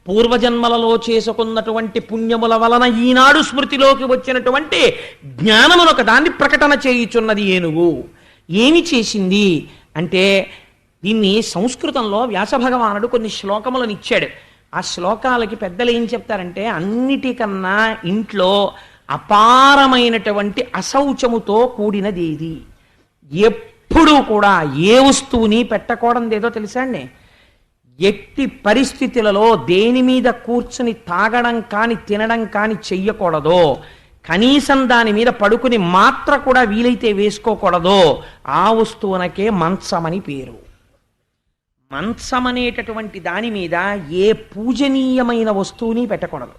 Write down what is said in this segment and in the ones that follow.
పూర్వజన్మలలో చేసుకున్నటువంటి పుణ్యముల వలన ఈనాడు స్మృతిలోకి వచ్చినటువంటి జ్ఞానమునొక దాన్ని ప్రకటన చేయుచున్నది ఏనుగు. ఏమి చేసింది అంటే, దీన్ని సంస్కృతంలో వ్యాసభగవానుడు కొన్ని శ్లోకములను ఇచ్చాడు. ఆ శ్లోకాలకి పెద్దలు ఏం చెప్తారంటే, అన్నిటికన్నా ఇంట్లో అపారమైనటువంటి అశౌచముతో కూడినది ఏది, ఎప్పుడూ కూడా ఏ వస్తువుని పెట్టకూడదేదో తెలుసా అండి? ఎట్టి పరిస్థితులలో దేని మీద కూర్చుని తాగడం కాని తినడం కాని చెయ్యకూడదో, కనీసం దాని మీద పడుకుని మాత్ర కూడా వీలైతే వేసుకోకూడదో, ఆ వస్తువునకే మంచమని పేరు. మంచం అనేటటువంటి దాని మీద ఏ పూజనీయమైన వస్తువుని పెట్టకూడదు.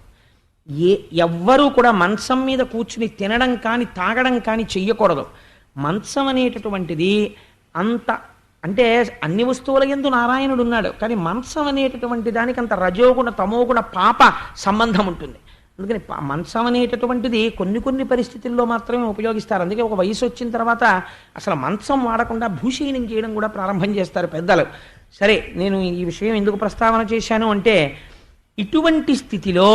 ఎవ్వరూ కూడా మంచం మీద కూర్చుని తినడం కాని తాగడం కాని చెయ్యకూడదు. మంచం అనేటటువంటిది అంత, అంటే అన్ని వస్తువుల యందు నారాయణుడు ఉన్నాడు, కానీ మంచం అనేటటువంటి దానికి అంత రజోగుణ తమోగుణ పాప సంబంధం ఉంటుంది. అందుకని మంచం అనేటటువంటిది కొన్ని పరిస్థితుల్లో మాత్రమే ఉపయోగిస్తారు. అందుకే ఒక వయసు వచ్చిన తర్వాత అసలు మంచం వాడకుండా భూషీనం చేయడం కూడా ప్రారంభం చేస్తారు పెద్దలు. సరే, నేను ఈ విషయం ఎందుకు ప్రస్తావన చేశాను అంటే, ఇటువంటి స్థితిలో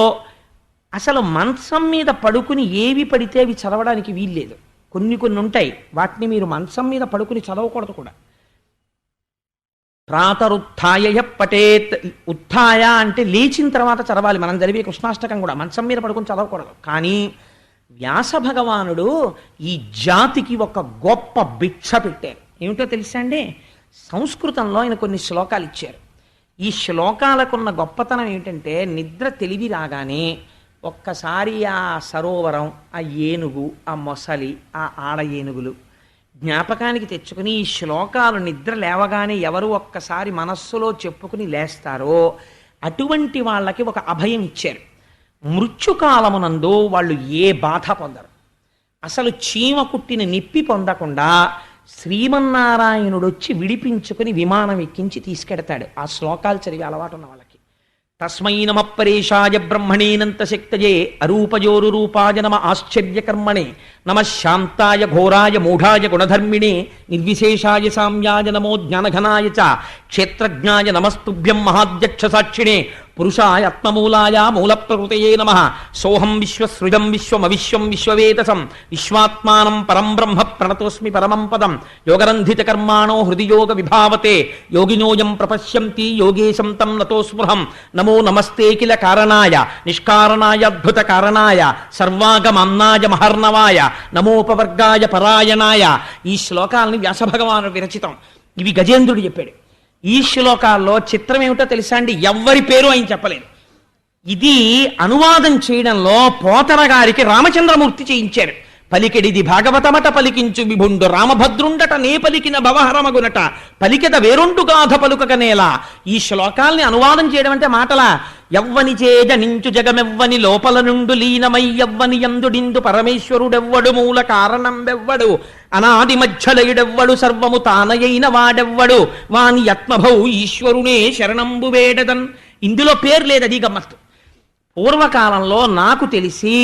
అసలు మంచం మీద పడుకుని ఏవి పడితే అవి చదవడానికి వీల్లేదు. కొన్ని ఉంటాయి, వాటిని మీరు మంచం మీద పడుకుని చదవకూడదు కూడా. ప్రాతరుత్థాయ పఠేత్, ఉత్థాయ అంటే లేచిన తర్వాత చదవాలి. మనం చదివే కృష్ణాష్టకం కూడా మంచం మీద పడుకుని చదవకూడదు. కానీ వ్యాస భగవానుడు ఈ జాతికి ఒక గొప్ప భిక్ష పెట్టారు. ఏమిటో తెలుసా అండి? సంస్కృతంలో ఆయన కొన్ని శ్లోకాలు ఇచ్చారు. ఈ శ్లోకాలకున్న గొప్పతనం ఏమిటంటే, నిద్ర తెలివి రాగానే ఒక్కసారి ఆ సరోవరం, ఆ ఏనుగు, ఆ మొసలి, ఆ ఆడ ఏనుగులు జ్ఞాపకానికి తెచ్చుకుని ఈ శ్లోకాలు నిద్ర లేవగానే ఎవరు ఒక్కసారి మనస్సులో చెప్పుకుని లేస్తారో అటువంటి వాళ్ళకి ఒక అభయం ఇచ్చారు. మృత్యుకాలమునందు వాళ్ళు ఏ బాధ పొందరు. అసలు చీమ కుట్టిన నిప్పి పొందకుండా శ్రీమన్నారాయణుడు వచ్చి విడిపించుకుని విమానం ఎక్కించి తీసుకెడతాడు. ఆ శ్లోకాలు చదివి అలవాటు ఉన్న వాళ్ళకి. తస్మై నమ పరేశాయ బ్రహ్మణేనంత శక్తయే అరూపజోరు రూపాయ నమ ఆశ్చర్యకర్మణే నమ శాంతాయ ఘోరాయ మూఢాయ గుణధర్మిణే నిర్విశేషాయ సామ్యాయ నమో జ్ఞానఘనాయ చ క్షేత్రజ్ఞాయ నమస్తుభ్యం మహాధ్యక్ష సాక్షిణే పురుషాయ ఆత్మమూలాయ మూల ప్రకృతయే నమః సోహం విశ్వసృజం విశ్వమవిశ్వం విశ్వవేదసం విశ్వాత్మానం పరం బ్రహ్మ ప్రణతోస్మి పరమం పదం యోగరంధిత కర్మాణో హృది యోగ విభావతే యోగినోయం ప్రపశ్యంతి యోగేశం తం నతో స్పృహం నమో నమస్తే కిల కారణాయ నిష్కారణాయ అద్భుత కారణాయ సర్వాగమన్నాయ మహర్ణవాయ నమోపవర్గాయ పరాయణాయ. ఈ శ్లోకాలని వ్యాసభగవానుడు విరచితం. ఇవి గజేంద్రుడు చెప్పాడు. ఈ శ్లోకాల్లో చిత్రం ఏమిటో తెలుసా అండి? ఎవ్వరి పేరు ఆయన చెప్పలేదు. ఇది అనువాదం చేయడంలో పోతన గారికి రామచంద్రమూర్తి చేయించారు. పలికెడిది భాగవతమట పలికించు విభుండు రామభద్రుండట నే పలికిన భవహరమగునట పలికెద వేరొండు గాథ పలుకకనేలా. ఈ శ్లోకాల్ని అనువాదం చేయడం అంటే మాటలా? ఎవ్వని చేజ నించు జగమెవ్వని లోపల నుండు లీనమై ఎవ్వని యందుడిందు పరమేశ్వరుడెవ్వడు మూల కారణం వెవ్వడు అనాది మధ్యలయుడెవ్వడు సర్వము తానయైన వాడెవ్వడు వాని ఆత్మభౌ ఈశ్వరునే శరణంబు వేడదన్. ఇందులో పేరు లేదు, అది గమ్మత్తు. పూర్వకాలంలో నాకు తెలిసి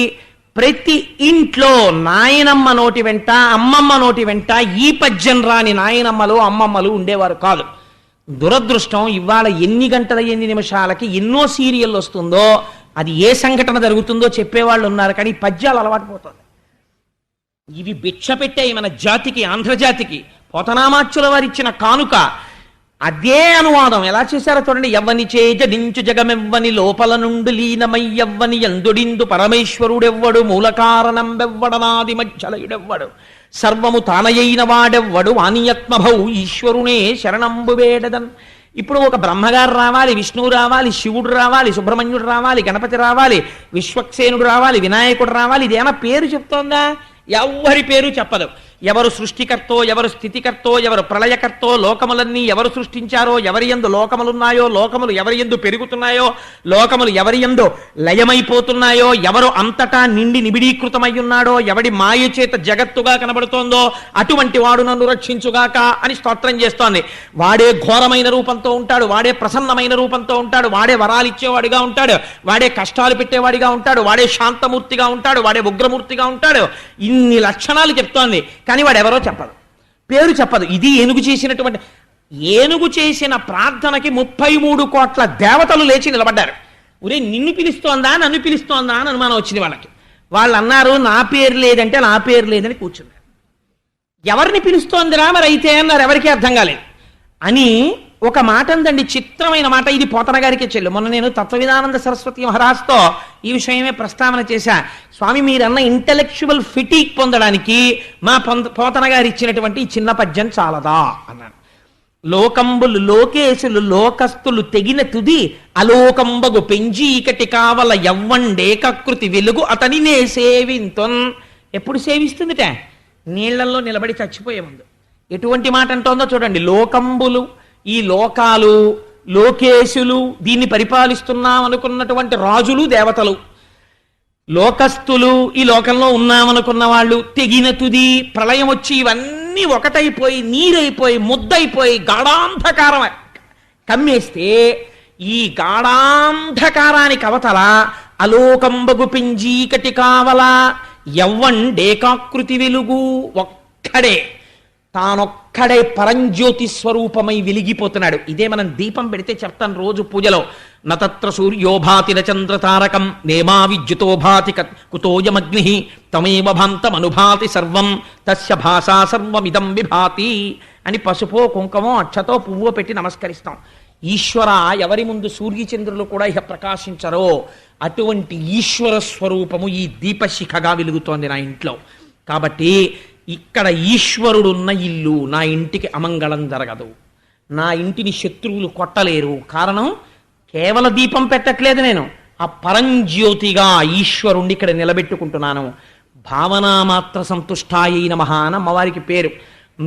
ప్రతి ఇంట్లో నాయనమ్మ నోటి వెంట అమ్మమ్మ నోటి వెంట ఈ పద్యం రాని నాయనమ్మలు అమ్మమ్మలు ఉండేవారు కాదు. దురదృష్టం, ఇవాళ ఎన్ని గంటల ఎన్ని నిమిషాలకి ఎన్నో సీరియల్ వస్తుందో, అది ఏ సంఘటన జరుగుతుందో చెప్పేవాళ్ళు ఉన్నారు, కానీ పద్యాలు అలవాటు పోతుంది. ఇవి భిక్ష పెట్టాయి మన జాతికి, ఆంధ్రజాతికి. పోతనామాచ్యుల వారిచ్చిన కానుక. అదే అనువాదం ఎలా చేశారో చూడండి. ఎవ్వని చేజ నించు జగమెవ్వని లోపల నుండి లీనమై ఎవ్వని యందుడిందు పరమేశ్వరుడెవ్వడు మూల కారణం వెవ్వడనాది మధ్యలయుడెవ్వడు సర్వము తానయైన వాడెవ్వడు వానియత్మభౌ ఈశ్వరునే శరణంబు వేడదన్. ఇప్పుడు ఒక బ్రహ్మగారు రావాలి, విష్ణువు రావాలి, శివుడు రావాలి, సుబ్రహ్మణ్యుడు రావాలి, గణపతి రావాలి, విశ్వక్సేనుడు రావాలి, వినాయకుడు రావాలి. ఇదేమైనా పేరు చెప్తోందా? ఎవ్వరి పేరు చెప్పదు. ఎవరు సృష్టికర్తో, ఎవరు స్థితికర్తో, ఎవరు ప్రళయకర్తో, లోకములన్నీ ఎవరు సృష్టించారో, ఎవరి యందు లోకములున్నాయో, లోకములు ఎవరి యందు పెరుగుతున్నాయో, లోకములు ఎవరి యందు లయమైపోతున్నాయో, ఎవరు అంతటా నిండి నిబిడీకృతమై ఉన్నాడో, ఎవడి మాయ చేత జగత్తుగా కనబడుతోందో అటువంటి వాడు నన్ను రక్షించుగాక అని స్తోత్రం చేస్తోంది. వాడే ఘోరమైన రూపంతో ఉంటాడు, వాడే ప్రసన్నమైన రూపంతో ఉంటాడు, వాడే వరాలిచ్చేవాడిగా ఉంటాడు, వాడే కష్టాలు పెట్టేవాడిగా ఉంటాడు, వాడే శాంతమూర్తిగా ఉంటాడు, వాడే ఉగ్రమూర్తిగా ఉంటాడు. ఇన్ని లక్షణాలు చెప్తోంది, కానీ వాడు ఎవరో చెప్పదు, పేరు చెప్పదు. ఇది ఏనుగు చేసినటువంటి, ఏనుగు చేసిన ప్రార్థనకి 33 కోట్ల దేవతలు లేచి నిలబడ్డారు. ఒరే నిన్ను పిలుస్తోందా నన్ను పిలుస్తోందా అని అనుమానం వచ్చింది వాళ్ళకి. వాళ్ళు అన్నారు నా పేరు లేదంటే నా పేరు లేదని కూర్చున్నారు. ఎవరిని పిలుస్తోందిరా మరి అయితే అన్నారు, ఎవరికీ అర్థం కాలేదు. అని ఒక మాట ఉందండి, చిత్రమైన మాట. ఇది పోతన గారికి చెల్లు. మొన్న నేను తత్వవిధానంద సరస్వతి మహారాజ్తో ఈ విషయమే ప్రస్తావన చేశా. స్వామి మీరన్న ఇంటెలెక్చువల్ ఫిటీక్ పొందడానికి మా పోతన గారు ఇచ్చినటువంటి ఈ చిన్న పద్యం చాలదా అన్నాను. లోకంబులు లోకేశులు లోకస్తులు తెగిన తుది అలోకంబగు పెంజీకటి కావల యవ్వండేకృతి వెలుగు అతని నే సేవింతొన్. ఎప్పుడు సేవిస్తుందిట? నీళ్లలో నిలబడి చచ్చిపోయే ముందు. ఎటువంటి మాట అంటోందో చూడండి. లోకంబులు, ఈ లోకాలు, లోకేశులు, దీన్ని పరిపాలిస్తున్నాం అనుకున్నటువంటి రాజులు దేవతలు, లోకస్తులు, ఈ లోకంలో ఉన్నామనుకున్న వాళ్ళు, తెగిన తుది ప్రళయం వచ్చి ఇవన్నీ ఒకటైపోయి నీరైపోయి ముద్దయిపోయి గాఢాంధకారం కమ్మేస్తే ఈ గాఢాంధకారానికి అవతల అలోకంబగు పెంజీకటి కావల యవ్వండేకాకృతి వెలుగు, ఒక్కడే తానొక్కడే పరంజ్యోతి స్వరూపమై వెలిగిపోతున్నాడు. ఇదే మనం దీపం పెడితే చెప్తాను రోజు పూజలో. నతత్ర సూర్యోభాతి చంద్రతారకం నేమా విద్యుతో భాతి కుతోయమగ్ని తమేవ భాంతమనుభాతి సర్వం తస్య భాషా సర్వమిదం విభాతి అని పసుపో కుంకమో అక్షతో పువ్వో పెట్టి నమస్కరిస్తాం. ఈశ్వర ఎవరి ముందు సూర్యచంద్రులు కూడా ఇక ప్రకాశించరో అటువంటి ఈశ్వర స్వరూపము ఈ దీపశిఖగా వెలుగుతోంది నా ఇంట్లో. కాబట్టి ఇక్కడ ఈశ్వరుడున్న ఇల్లు, నా ఇంటికి అమంగళం జరగదు, నా ఇంటిని శత్రువులు కొట్టలేరు. కారణం కేవల దీపం పెట్టట్లేదు, నేను ఆ పరంజ్యోతిగా ఈశ్వరుణ్ణి ఇక్కడ నిలబెట్టుకుంటున్నాను. భావనామాత్ర సంతుష్టాయై నమః అని అమ్మవారికి పేరు.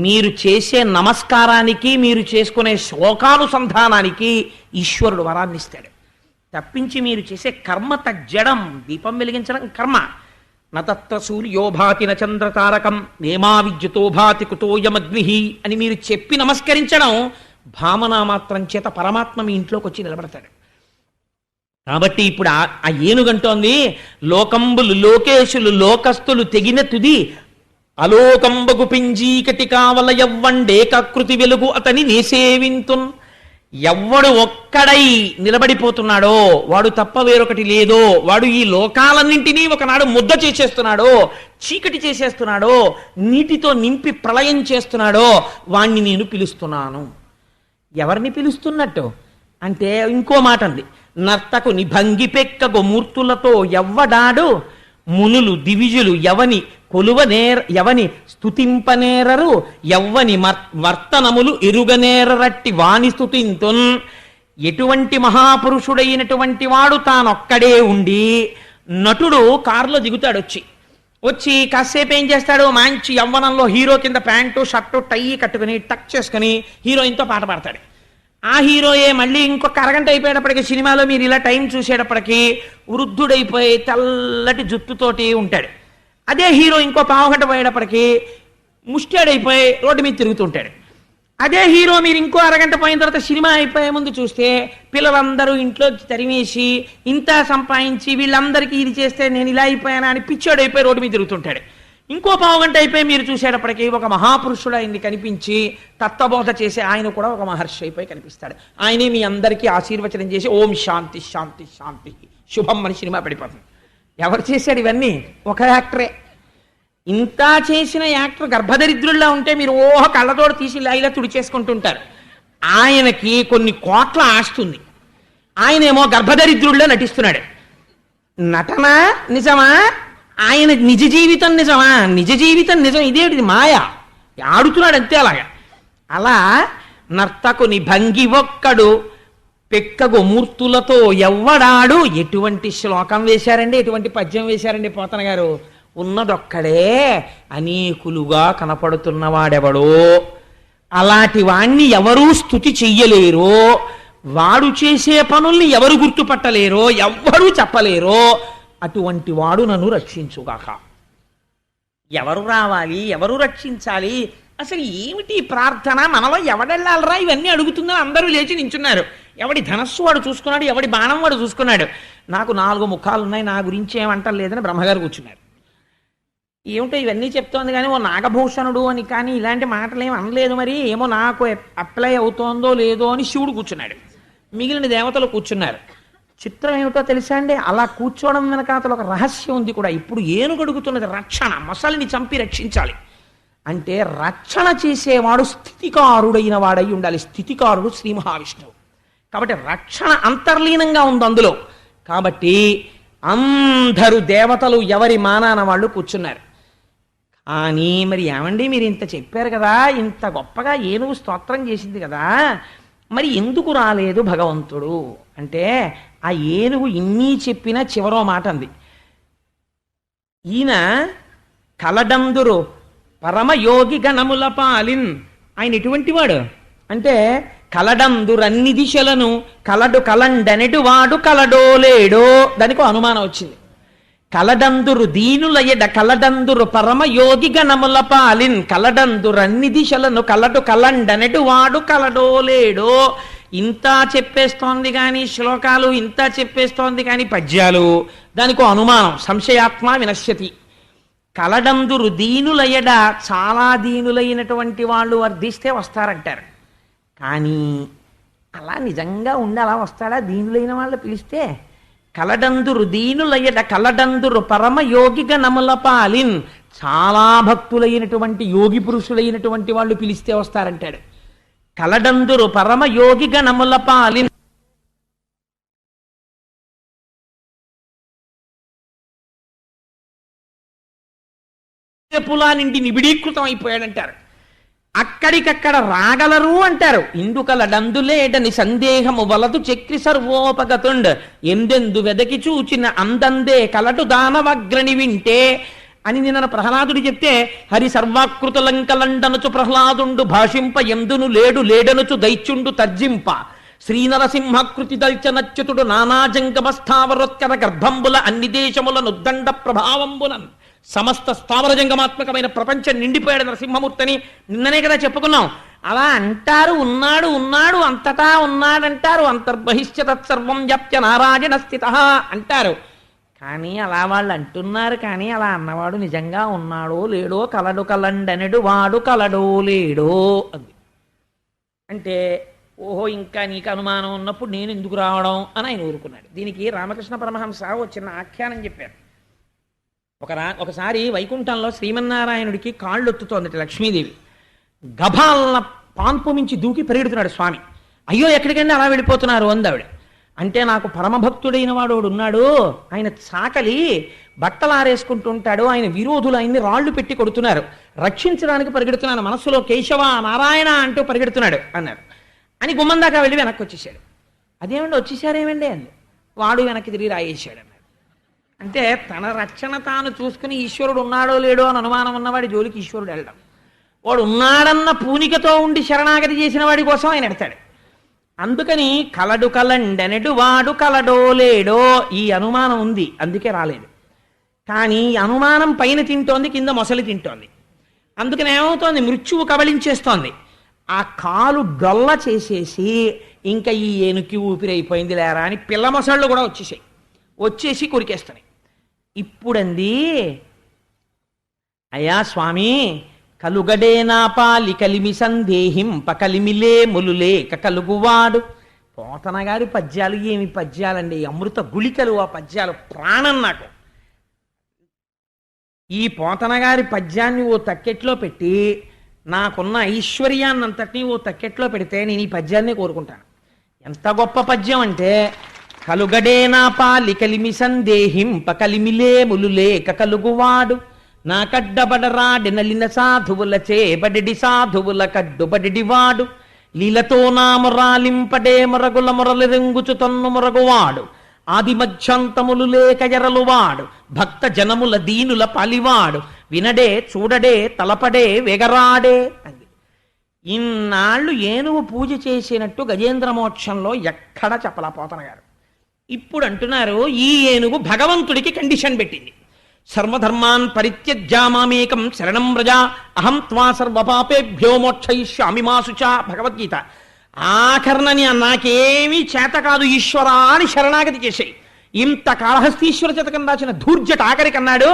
మీరు చేసే నమస్కారానికి, మీరు చేసుకునే శ్లోకానుసంధానానికి ఈశ్వరుడు వరాన్ని ఇస్తాడు. తప్పించి మీరు చేసే కర్మ తజ్జడం. దీపం వెలిగించడం కర్మ. నతత్ర సూర్యోభాతి చంద్రతారకం నేమా విద్యుతో భాతి కుతోయమగ్ని అని మీరు చెప్పి నమస్కరించడం భావనామాత్రం చేత పరమాత్మ మీ ఇంట్లోకి వచ్చి నిలబడతాడు. కాబట్టి ఇప్పుడు ఆ ఏనుగంటోంది లోకంబులు లోకేశులు లోకస్తులు తెగిన తుది అలోకంబగు పెంజీకటి కావల యవ్వండేకాకృతి వెలుగు అతని నేసేవింతున్. ఎవ్వడు ఒక్కడై నిలబడిపోతున్నాడో, వాడు తప్ప వేరొకటి లేదో, వాడు ఈ లోకాలన్నింటినీ ఒకనాడు ముద్ద చేసేస్తున్నాడో, చీకటి చేసేస్తున్నాడో, నీటితో నింపి ప్రళయం చేస్తున్నాడో వాణ్ణి నేను పిలుస్తున్నాను. ఎవరిని పిలుస్తున్నట్టు అంటే ఇంకో మాట అంది. నర్తకు నిభంగి పెక్కగు మూర్తులతో ఎవ్వడాడు మునులు దివిజులు ఎవని ఎవని స్తుతింపనేరరు ఎవ్వని వర్తనములు ఎరుగనేరరట్టి వాణి స్తుతింతున్. ఎటువంటి మహాపురుషుడైనటువంటి వాడు తానొక్కడే ఉండి, నటుడు కారులో దిగుతాడు, వచ్చి కాసేపు ఏం చేస్తాడు, మంచి యవ్వనంలో హీరో కింద ప్యాంటు షర్టు టై కట్టుకుని టక్ చేసుకుని హీరోయిన్తో పాట పాడతాడు. ఆ హీరోయే మళ్ళీ ఇంకొక అరగంట అయిపోయేటప్పటికి సినిమాలో మీరు ఇలా టైం చూసేటప్పటికి వృద్ధుడైపోయి తెల్లటి జుట్టుతోటి ఉంటాడు. అదే హీరో ఇంకో పావుగంట పోయేటప్పటికి ముష్టాడైపోయి రోడ్డు మీద తిరుగుతుంటాడు. అదే హీరో మీరు ఇంకో అరగంట పోయిన తర్వాత సినిమా అయిపోయే ముందు చూస్తే పిల్లలందరూ ఇంట్లో తరిమేసి ఇంత సంపాదించి వీళ్ళందరికీ ఇది చేస్తే నేను ఇలా అయిపోయానా అని పిచ్చోడైపోయి రోడ్డు మీద తిరుగుతుంటాడు. ఇంకో పావుగంట అయిపోయి మీరు చూసేటప్పటికి ఒక మహాపురుషుడు ఆయన్ని కనిపించి తత్వబోధ చేసి ఆయన కూడా ఒక మహర్షి అయిపోయి కనిపిస్తాడు. ఆయనే మీ అందరికీ ఆశీర్వచనం చేసి ఓం శాంతి శాంతి శాంతి శుభం అని సినిమా పడిపోతుంది. ఎవరు చేశాడు ఇవన్నీ? ఒక యాక్టరే. ఇంత చేసిన యాక్టర్ గర్భదరిద్రుల్లా ఉంటే మీరు కళ్ళతోడు తీసి ఇలా తుడిచేసుకుంటుంటారు. ఆయనకి కొన్ని కోట్ల ఆస్తుంది, ఆయనేమో గర్భదరిద్రుల్లో నటిస్తున్నాడు. నటన నిజమా? ఆయన నిజ జీవితం నిజమా? నిజ జీవితం నిజం, ఇదేంటిది మాయ, ఆడుతున్నాడు అంతే. అలాగా అలా నర్తకుని భంగి ఒక్కడు పెక్కగు మూర్తులతో ఎవ్వడాడు. ఎటువంటి శ్లోకం వేశారండి, ఎటువంటి పద్యం వేశారండి పోతన గారు. ఉన్నదొక్కడే అనేకులుగా కనపడుతున్నవాడెవడో, అలాంటి వాణ్ణి ఎవరూ స్తుతి చెయ్యలేరో, వాడు చేసే పనుల్ని ఎవరు గుర్తుపట్టలేరో, ఎవ్వరూ చెప్పలేరో, అటువంటి వాడు నన్ను రక్షించుగాక. ఎవరు రావాలి, ఎవరు రక్షించాలి, అసలు ఏమిటి ప్రార్థన, మనలో ఎవడెళ్ళాలరా ఇవన్నీ అడుగుతుందని అందరూ లేచి నించున్నారు. ఎవడి ధనస్సు వాడు చూసుకున్నాడు, ఎవడి బాణం వాడు చూసుకున్నాడు. నాకు 4 ముఖాలు ఉన్నాయి, నా గురించి ఏమంటలేదని బ్రహ్మగారు కూర్చున్నారు. ఏమిటో ఇవన్నీ చెప్తోంది కానీ ఓ నాగభూషణుడు అని కానీ ఇలాంటి మాటలు ఏమి అనలేదు. మరి ఏమో నాకు అప్లై అవుతోందో లేదో అని శివుడు కూర్చున్నాడు, మిగిలిన దేవతలు కూర్చున్నారు. చిత్రం ఏమిటో తెలుసా అండి, అలా కూర్చోవడం వెనకాతల ఒక రహస్యం ఉంది కూడా. ఇప్పుడు ఏనుగడుగుతున్నది రక్షణ, మొసలిని చంపి రక్షించాలి అంటే రక్షణ చేసేవాడు స్థితికారుడైన వాడై ఉండాలి. స్థితికారుడు శ్రీ మహావిష్ణువు కాబట్టి రక్షణ అంతర్లీనంగా ఉంది అందులో. కాబట్టి అందరూ దేవతలు ఎవరి మానాన వాళ్ళు కూర్చున్నారు. కానీ మరి ఏమండి, మీరు ఇంత చెప్పారు కదా, ఇంత గొప్పగా ఏనుగు స్తోత్రం చేసింది కదా, మరి ఎందుకు రాలేదు భగవంతుడు అంటే, ఆ ఏనుగు ఇన్ని చెప్పినా చివరో మాట అంది. ఈయన కలడందురు పరమయోగి గణముల పాలిన్, ఆయన ఎటువంటి వాడు అంటే, కలడందురన్ని దిశలను కలడు కలండనెడు వాడు కలడో లేడో, దానికి అనుమానం వచ్చింది. కలడందురు దీనులయడ కలడందురు పరమయోగి గణముల పాలిన్, కలడందురన్ని దిశలను కలడు కలండనెడు వాడు కలడో లేడో. ఇంత చెప్పేస్తోంది కానీ శ్లోకాలు, ఇంత చెప్పేస్తోంది కానీ పద్యాలు, దానికో అనుమానం. సంశయాత్మ వినశ్యతి. కలడందురు దీనులయడ, చాలా దీనులైనటువంటి వాళ్ళు వర్ధిస్తే వస్తారంటారు. కానీ అలా నిజంగా ఉండి అలా వస్తాడా దీనులైన వాళ్ళు పిలిస్తే? కలడందురు దీనులయడ కలడందురు పరమయోగి గణముల పాలిన్, చాలా భక్తులైనటువంటి యోగి పురుషులైనటువంటి వాళ్ళు పిలిస్తే వస్తారంటాడు. కలడందురు పరమయోగి గణముల పాలిన్, పులా నిండి నిబిడీకృతం అయిపోయాడంటారు. అక్కడికక్కడ రాగలరు అంటారు. ఇందుకలడందులేడని సందేహము వలదు చక్రి సర్వోపగతుండ్, ఎందెందు వెదకి చూచిన అందందే కలటు దానవగ్రని వింటే అని నిన్న ప్రహ్లాదుడు చెప్తే, హరి సర్వాకృతులంకలండనుచు ప్రహ్లాదుండు భాషింప ఎందును లేడు లేడనుచు దైత్యుండు తర్జింప, శ్రీనరసింహకృతి దల్చనచ్యుతుడు నానాజంగమస్థావరోత్కర గర్భంబుల అన్ని దేశముల నుద్దండ ప్రభావంబునన్, సమస్త స్థావరజంగమాత్మకమైన ప్రపంచం నిండిపోయాడు నరసింహమూర్తిని నిన్ననే కదా చెప్పుకున్నాం. అలా అంటారు, ఉన్నాడు ఉన్నాడు అంతటా ఉన్నాడంటారు, అంతర్బహిష్య తత్సర్వం వ్యాప్య నారాయణ స్థిత అంటారు. కానీ అలా వాళ్ళు అంటున్నారు, కానీ అలా అన్నవాడు నిజంగా ఉన్నాడో లేడో, కలడు కలండనెడు వాడు కలడో లేడో అది అంటే, ఓహో ఇంకా నీకు అనుమానం ఉన్నప్పుడు నేను ఎందుకు రావడం అని ఆయన ఊరుకున్నాడు. దీనికి రామకృష్ణ పరమహంస ఓ చిన్న ఆఖ్యానం చెప్పారు. ఒకసారి వైకుంఠంలో శ్రీమన్నారాయణుడికి కాళ్ళు ఒత్తుతోందట లక్ష్మీదేవి. గభాలన పాన్పు మించి దూకి పరిగెడుతున్నాడు స్వామి. అయ్యో ఎక్కడికండి అలా వెళ్ళిపోతున్నారు అందావిడ. అంటే నాకు పరమభక్తుడైన వాడు ఉన్నాడు, ఆయన చాకలి బట్టలు ఆరేసుకుంటూ ఉంటాడు, ఆయన విరోధులు ఆయన్ని రాళ్లు పెట్టి కొడుతున్నారు, రక్షించడానికి పరిగెడుతున్నాను, మనస్సులో కేశవ నారాయణ అంటూ పరిగెడుతున్నాడు అన్నారు. అని గుమ్మం దాకా వెళ్ళి వెనక్కి వచ్చేసాడు. అదేమండి వచ్చేసారేమండి అంది. వాడు వెనక్కి తిరిగి రాయేశాడు అన్నాడు. అంటే తన రక్షణ తాను చూసుకుని ఈశ్వరుడు ఉన్నాడో లేడో అని అనుమానం ఉన్నవాడి జోలికి ఈశ్వరుడు వెళ్ళడం, వాడు ఉన్నాడన్న పూనికతో ఉండి శరణాగతి చేసిన వాడి కోసం ఆయన ఎడతాడు. అందుకని కలడు కలండెనెడు వాడు కలడో లేడో ఈ అనుమానం ఉంది, అందుకే రాలేదు. కానీ అనుమానం పైన తింటోంది, కింద మొసలి తింటోంది. అందుకని ఏమవుతోంది, మృత్యువు కబళించేస్తోంది. ఆ కాలు డొల్ల చేసేసి ఇంకా ఈ ఏనుకి ఊపిరైపోయింది లేరా అని పిల్ల మొసళ్ళు కూడా వచ్చేసి కొరికేస్తాయి. ఇప్పుడంది, అయ్యా స్వామి కలుగడే నా పాలి కలిమి సందేహింప కలిమిలే ములులేక కలుగువాడు. పోతన గారి పద్యాలు ఏమి పద్యాలండి, అమృత గుళికలు ఆ పద్యాలు, ప్రాణం నాకు. ఈ పోతన గారి పద్యాన్ని ఓ తక్కెట్లో పెట్టి నాకున్న ఐశ్వర్యాన్నంతటినీ ఓ తక్కెట్లో పెడితే నేను ఈ పద్యాన్నే కోరుకుంటాను. ఎంత గొప్ప పద్యం అంటే, కలుగడే నా పాలి కలిమి సందేహింప కలిమిలే ములులేక కలుగువాడు, నా కడ్డబడరాడి నలిన సాధువుల చేబడి సాధువుల కడ్డుబడివాడు, లీలతో నా మొరాలింపడే మొరగుల మొరలు రెంగుచు తన్ను మొరగువాడు, ఆది మధ్యంతములు లేక ఎరలువాడు, భక్త జనముల దీనుల పాలివాడు, వినడే చూడడే తలపడే వెగరాడే అంది. ఇన్నాళ్ళు ఏనుగు పూజ చేసినట్టు గజేంద్ర మోక్షంలో ఎక్కడ చెప్పలా పోతన గారు. ఇప్పుడు అంటున్నారు, ఈ ఏనుగు భగవంతుడికి కండిషన్ పెట్టింది. సర్వధర్మాన్ పరిత్యజ్యామామేకం శరణం వ్రజ అహం త్వా సర్వపాపేభ్యో మోక్షయిష్యామి మా శుచ భగవద్గీత. ఆఖరణని నాకేమీ చేత కాదు ఈశ్వరా అని శరణాగతి చేసేయి. ఇంత కాళహస్తీశ్వర శతకం రాసిన ధూర్జట ఆఖరికి అన్నాడు,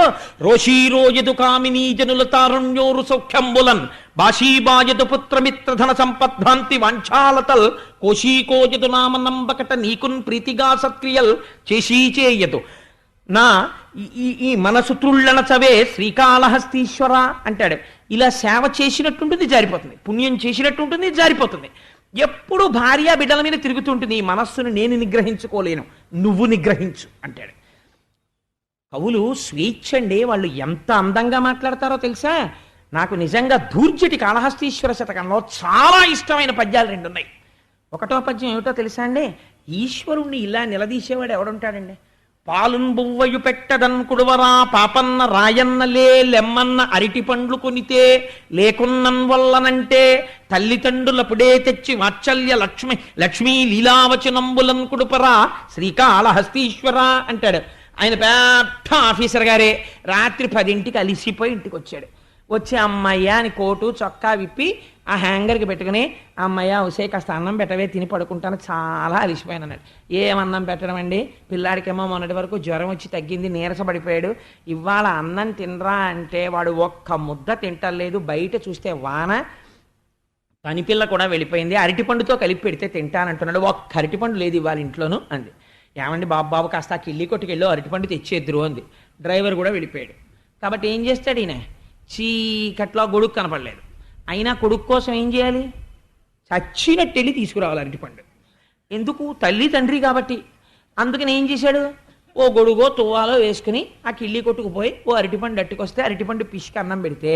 రోషీరోజదు కామినీ జనుల తారుణ్యోరు సౌఖ్యంబులన్ బాషీబాయదు పుత్రమిత్రధన సంపద్భ్రాంతి వాంఛాలతల్ కోశీకోజదు నామ నంబకట నీకున్ ప్రీతిగా సత్క్రియల్ చేసీచేయదు నా ఈ మనసు త్రుళ్ళనచవే శ్రీకాళహస్తీశ్వర అంటాడు. ఇలా సేవ చేసినట్టుంటుంది, జారిపోతుంది. పుణ్యం చేసినట్టుంటుంది, జారిపోతుంది. ఎప్పుడు భార్య బిడ్డల మీద తిరుగుతుంటుంది. ఈ మనస్సును నేను నిగ్రహించుకోలేను, నువ్వు నిగ్రహించు అంటాడు. కవులు స్వేచ్ఛ అండి. వాళ్ళు ఎంత అందంగా మాట్లాడతారో తెలుసా? నాకు నిజంగా ధూర్జటి కాళహస్తీశ్వర శతకంలో చాలా ఇష్టమైన పద్యాలు రెండు ఉన్నాయి. ఒకటో పద్యం ఏమిటో తెలుసా అండి? ఈశ్వరుణ్ణి ఇలా నిలదీసేవాడు ఎవడుంటాడండి? పాలున్ బువ్వయు పెట్టదన్ కుడువరా పాపన్న రాయన్నలే లెమ్మన్న అరిటి పండ్లు కొనితే లేకున్నన్ వల్లనంటే తల్లిదండ్రులపుడే తెచ్చి వాత్సల్య లక్ష్మీ లీలావచనంబులన్ కుడుపరా శ్రీకాళహస్తీశ్వర అంటాడు. ఆయన పెద్ద ఆఫీసర్ గారే. రాత్రి 10ంటికి అలిసిపోయి ఇంటికి వచ్చాడు. వచ్చి అమ్మయ్య అని కోటు చొక్కా విప్పి ఆ హ్యాంగర్కి పెట్టుకుని, అమ్మయ్య ఉసే కాస్త అన్నం పెట్టవే, తిని పడుకుంటాను, చాలా అలిసిపోయాను అన్నాడు. ఏమన్నం పెట్టడం అండి, పిల్లాడికేమో మొన్నటి వరకు జ్వరం వచ్చి తగ్గింది, నీరసపడిపోయాడు. ఇవాళ అన్నం తినరా అంటే వాడు ఒక్క ముద్ద తింటలేదు. బయట చూస్తే వాన, పనిపిల్ల కూడా వెళ్ళిపోయింది. అరటిపండుతో కలిపి పెడితే తింటానంటున్నాడు. ఒక్క అరటిపండు లేదు ఇవాళ ఇంట్లోనూ అంది. ఏమండి బాబు కాస్త ఆ కిళ్ళి కొట్టుకెళ్ళి అరటిపండు తెచ్చేద్దరు అంది. డ్రైవర్ కూడా వెళ్ళిపోయాడు. కాబట్టి ఏం చేస్తాడు ఈయన? చీకట్లో గొడుగు కనపడలేదు. అయినా కొడుకు కోసం ఏం చేయాలి? చచ్చినట్టు వెళ్ళి తీసుకురావాలి అరటిపండు. ఎందుకు? తల్లి తండ్రి కాబట్టి. అందుకని ఏం చేశాడు? ఓ గొడుగో తువ్వాలో వేసుకుని ఆ కిళ్ళి కొట్టుకుపోయి ఓ అరటిపండు అట్టుకొస్తే అరటిపండు పిసికి అన్నం పెడితే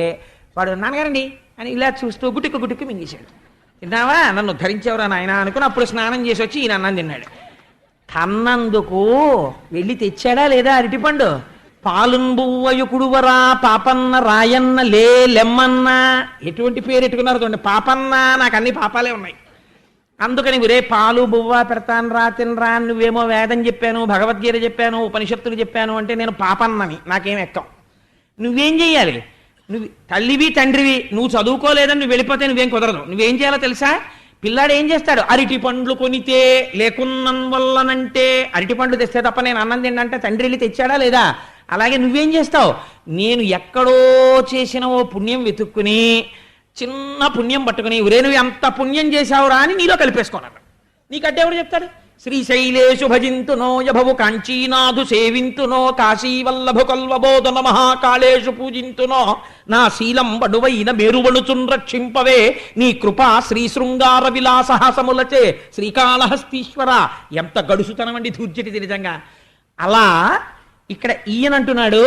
వాడు నాన్నగారండి అని ఇలా చూస్తూ గుట్టుకు మింగేశాడు. తిన్నావా, నన్ను ధరించేవరా నాయన అనుకుని అప్పుడు స్నానం చేసి వచ్చి ఈయన అన్నం తిన్నాడు. కన్నందుకు వెళ్ళి తెచ్చాడా లేదా అరటిపండు? పాలుంబువ్వయు కుడువరా పాపన్న రాయన్న లే లెమ్మన్న. ఎటువంటి పేరు ఎట్టుకున్నారు చూడండి, పాపన్న. నాకు అన్ని పాపాలే ఉన్నాయి. అందుకని ఒరే పాలు బువ్వ పెడతాను రా తినరా, నువ్వేమో వేదం చెప్పాను, భగవద్గీత చెప్పాను, ఉపనిషత్తులు చెప్పాను అంటే నేను పాపన్నని, నాకేం ఎక్కం. నువ్వేం చెయ్యాలి? నువ్వు తల్లివి తండ్రివి, నువ్వు చదువుకోలేదని నువ్వు వెళ్ళిపోతే నువ్వేం కుదరదు. నువ్వేం చేయాలో తెలుసా? పిల్లాడు ఏం చేస్తాడు? అరటి పండ్లు కొనితే లేకున్నన్ వల్లనంటే, అరటి పండ్లు తెస్తే తప్ప నేను అన్నం తిండంటే తండ్రి వెళ్ళి తెచ్చాడా లేదా? అలాగే నువ్వేం చేస్తావు? నేను ఎక్కడో చేసిన ఓ పుణ్యం వెతుక్కుని చిన్న పుణ్యం పట్టుకుని ఒరే నువ్వు ఎంత పుణ్యం చేశావురా అని నీలో కలిపేసుకున్నాడు. నీకంటే ఎవడు చెప్తాడు? శ్రీశైలేషు భజింతునో యభవు కాంచీనాథు సేవింతునో కాశీవల్లభు కల్వబోధన మహాకాళేషు పూజింతునో నా శీలం బడువైన మేరువణుచున్ రక్షింపవే నీ కృపా శ్రీ శృంగార విలాసహాసములచే శ్రీకాళహస్తీశ్వర. ఎంత గడుసుతనం అండి ధూర్జటిది నిజంగా. అలా ఇక్కడ ఈయనంటున్నాడు,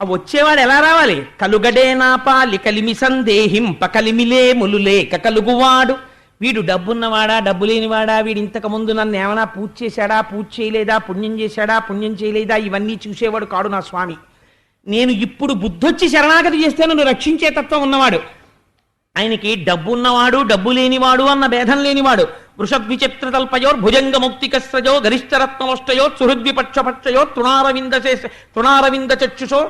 వచ్చేవాడు ఎలా రావాలి? కలుగడే నా పాలి కలిమి సందేహింప కలిమిలే ములులేక కలుగువాడు. వీడు డబ్బున్నవాడా డబ్బు లేనివాడా, వీడు ఇంతకుముందు నన్ను ఏమైనా పూజ చేశాడా పూజ చేయలేదా, పుణ్యం చేశాడా పుణ్యం చేయలేదా, ఇవన్నీ చూసేవాడు కాడు నా స్వామి. నేను ఇప్పుడు బుద్ధొచ్చి శరణాగతి చేస్తే నన్ను రక్షించే తత్వం ఉన్నవాడు. ఆయనకి డబ్బున్నవాడు డబ్బు లేనివాడు అన్న భేదం లేనివాడు. వృషద్విచిత్రతల్పయో భుజంగ ముక్తికస్రజో గరిష్టరత్నోష్టయో సుహృద్విపక్షపక్షయో తృణారవింద చక్షుషో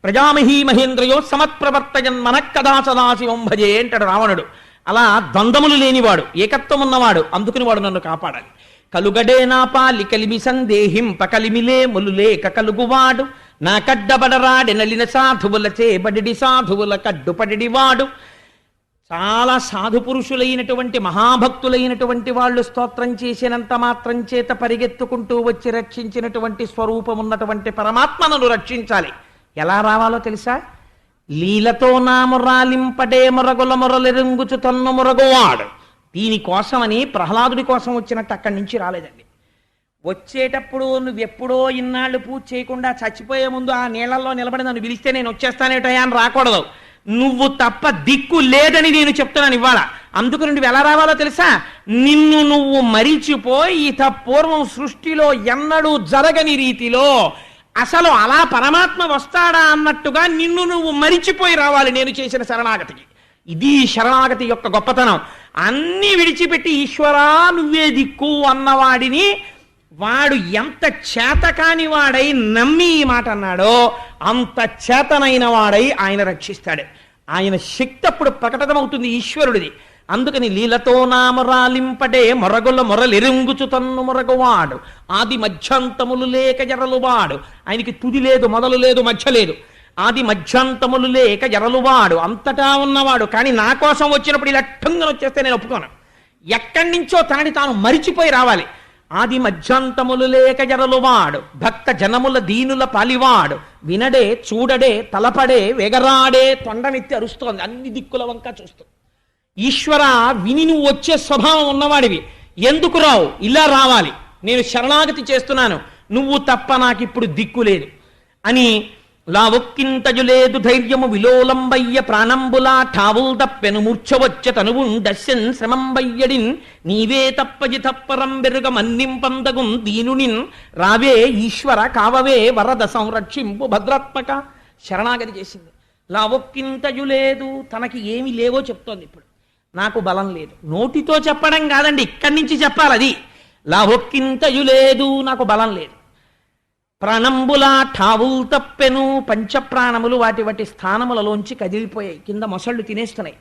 ప్రజామహీ మహేంద్రయో సమత్ప్రవర్తయన్ మనక్కదా సదాశివం భజే అంటాడు రావణుడు. అలా ద్వంద్వములు లేనివాడు, ఏకత్వం ఉన్నవాడు. అందుకుని వాడు నన్ను కాపాడాలి. కలుగడే నా పాలి కలిమి సందేహింప కలిమిలే ములులేక కలుగువాడు నా కడ్డబడరాడి నలిన సాధువులచే బడిడి సాధువుల కడ్డుపడివాడు. చాలా సాధు పురుషులైనటువంటి మహాభక్తులైనటువంటి వాళ్ళు స్తోత్రం చేసినంత మాత్రం చేత పరిగెత్తుకుంటూ వచ్చి రక్షించినటువంటి స్వరూపం ఉన్నటువంటి పరమాత్మను రక్షించాలి. ఎలా రావాలో తెలుసా? లీలతో నా మురాలింపడే మురగుల మురలిరుంగుచు తన్ను మురగువాడు. దీనికోసమని ప్రహ్లాదుడి కోసం వచ్చినట్టు అక్కడి నుంచి రాలేదండి. వచ్చేటప్పుడు నువ్వెప్పుడో ఇన్నాళ్ళు పూజ చేయకుండా చచ్చిపోయే ముందు ఆ నీళ్లలో నిలబడి నన్ను పిలిస్తే నేను వచ్చేస్తానేటయా అని రాకూడదు. నువ్వు తప్ప దిక్కు లేదని నేను చెప్తున్నాను ఇవాళ. అందుకు నువ్వు ఎలా రావాలో తెలుసా? నిన్ను నువ్వు మరిచిపోయి ఇత పూర్వం సృష్టిలో ఎన్నడూ జరగని రీతిలో అసలు అలా పరమాత్మ వస్తాడా అన్నట్టుగా నిన్ను నువ్వు మరిచిపోయి రావాలి నేను చేసిన శరణాగతికి. ఇది శరణాగతి యొక్క గొప్పతనం. అన్నీ విడిచిపెట్టి ఈశ్వరా నువ్వే దిక్కు అన్నవాడిని వాడు ఎంత చేతకాని వాడై నమ్మి ఈ మాట అన్నాడో అంత చేతనైన వాడై ఆయన రక్షిస్తాడు. ఆయన శక్తి అప్పుడు ప్రకటమవుతుంది ఈశ్వరుడిది. అందుకని లీలతో నామరాలింపడే మొరగుల మొరలెరుంగుచు తన్ను మొరగువాడు ఆది మధ్యాంతములు లేక జరలువాడు. ఆయనకి తుది లేదు, మొదలు లేదు, మధ్య లేదు. ఆది మధ్యాంతములు లేక జరలువాడు, అంతటా ఉన్నవాడు. కానీ నా కోసం వచ్చినప్పుడు ఇలా ఠంగున వచ్చేస్తే నేను ఒప్పుకోను. ఎక్కడి నుంచో తనని తాను మరిచిపోయి రావాలి. ఆది మధ్యాంతములు లేక జరలువాడు భక్త జనముల దీనుల పాలివాడు వినడే చూడడే తలపడే వెగరాడే తొండమెత్తి అరుస్తోంది అన్ని దిక్కుల వంక చూస్తూ. ఈశ్వర, విని నువ్వు వచ్చే స్వభావం ఉన్నవాడివి, ఎందుకు రావు? ఇలా రావాలి, నేను శరణాగతి చేస్తున్నాను, నువ్వు తప్ప నాకిప్పుడు దిక్కు లేదు అని. లావొక్కింతజు లేదు ధైర్యము విలోలంబయ్య ప్రాణంబులా ఠావుల్ తప్పెను మూర్ఛవచ్చ తనువుండస్యన్ శ్రమంబయ్యడిన్ నీవే తప్పజి తప్పరం బెరుగ మన్నింపందగుం దీనునిన్ రావే ఈశ్వర కావవే వరద సంరక్షింపు భద్రాత్మక. శరణాగతి చేసింది. లావొక్కింతజు లేదు, తనకి ఏమి లేవో చెప్తోంది. ఇప్పుడు నాకు బలం లేదు, నోటితో చెప్పడం కాదండి, ఇక్కడి నుంచి చెప్పాలి. అది లావొక్కింతజు లేదు, నాకు బలం లేదు. ప్రాణంబులా ఠావుల్ తప్పెను, పంచప్రాణములు వాటి వాటి స్థానములలోంచి కదిలిపోయాయి, కింద మొసళ్ళు తినేస్తున్నాయి.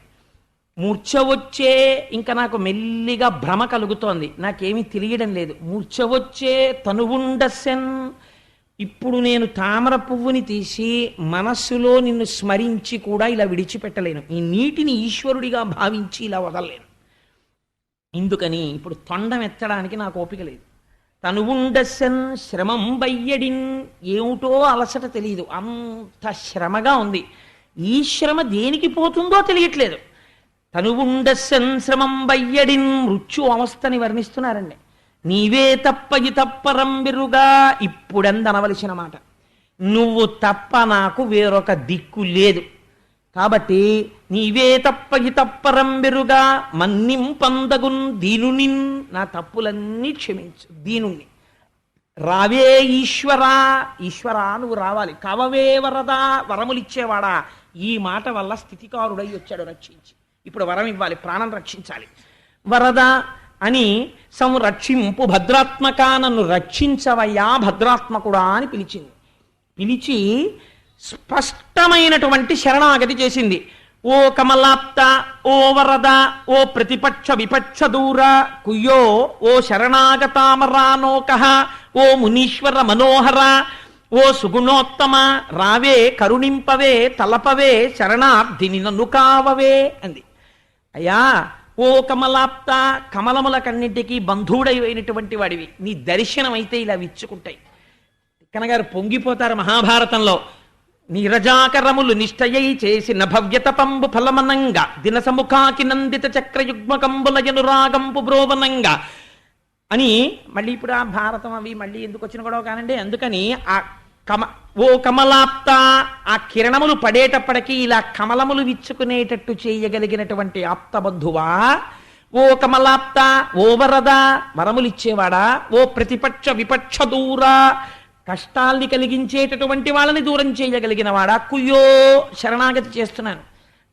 మూర్ఛ వచ్చే, ఇంకా నాకు మెల్లిగా భ్రమ కలుగుతోంది, నాకేమీ తెలియడం లేదు. మూర్ఛ వచ్చే తనువుండసెన్, ఇప్పుడు నేను తామర పువ్వుని తీసి మనస్సులో నిన్ను స్మరించి కూడా ఇలా విడిచిపెట్టలేను. ఈ నీటిని ఈశ్వరుడిగా భావించి ఇలా వదలలేను. ఇందుకని ఇప్పుడు తొండం ఎత్తడానికి నాకు ఓపిక లేదు. తనువుండసెన్ శ్రమం బయ్యడిన్, ఏమిటో అలసట తెలియదు, అంత శ్రమగా ఉంది. ఈ శ్రమ దేనికి పోతుందో తెలియట్లేదు. తనువుండసెన్ శ్రమం బయ్యడిన్, మృత్యు అవస్థని వర్ణిస్తున్నారండి. నీవే తప్పయి తప్పరం బిరుగా, ఇప్పుడెందనవలసిన మాట, నువ్వు తప్ప నాకు వేరొక దిక్కు లేదు. కాబట్టి నీవే తప్పయి తప్పరం బెరుగా మన్నింపందగున్ దీనునిన్, నా తప్పులన్నీ క్షమించు దీనుణ్ణి. రావే ఈశ్వరా, ఈశ్వరా నువ్వు రావాలి. కవవే వరదా, వరములిచ్చేవాడా. ఈ మాట వల్ల స్థితికారుడై వచ్చాడు రక్షించి. ఇప్పుడు వరం ఇవ్వాలి, ప్రాణం రక్షించాలి. వరద అని సంరక్షింపు భద్రాత్మక, నన్ను రక్షించవయ్యా భద్రాత్మకుడా అని పిలిచింది. పిలిచి స్పష్టమైనటువంటి శరణాగతి చేసింది. ఓ కమలాప్త, ఓ వరద, ఓ ప్రతిపక్ష విపక్ష దూర కుయ్యో, ఓ శరణాగతామరానోక, ఓ మునీశ్వర మనోహర, ఓ సుగుణోత్తమ, రావే కరుణింపవే తలపవే శరణార్థిని నన్ను కావవే అంది. అయ్యా ఓ కమలాప్త, కమలముల కన్నింటికి బంధువుడైనటువంటి వాడివి, నీ దర్శనం అయితే ఇలా విచ్చుకుంటాయి. కనగారు పొంగిపోతారు మహాభారతంలో. నీరజాకరములు నిష్టయై చేసిన భవ్యతపంబు ఫలమనంగా దినసముఖాకి నందిత చక్రయుగ్మకంబులయనురాగంపు బ్రోవనంగా అని. మళ్ళీ ఇప్పుడు ఆ భారతం అవి మళ్ళీ ఎందుకు వచ్చిన గొడవ కానండి. అందుకని ఆ ఓ కమలాప్త, ఆ కిరణములు పడేటప్పటికీ ఇలా కమలములు విచ్చుకునేటట్టు చేయగలిగినటువంటి ఆప్తబంధువా. ఓ కమలాప్త, ఓ వరద, వరములిచ్చేవాడా. ఓ ప్రతిపక్ష విపక్ష దూరా, కష్టాల్ని కలిగించేటటువంటి వాళ్ళని దూరం చేయగలిగిన వాడా. కుయ్యో, శరణాగతి చేస్తున్నాను,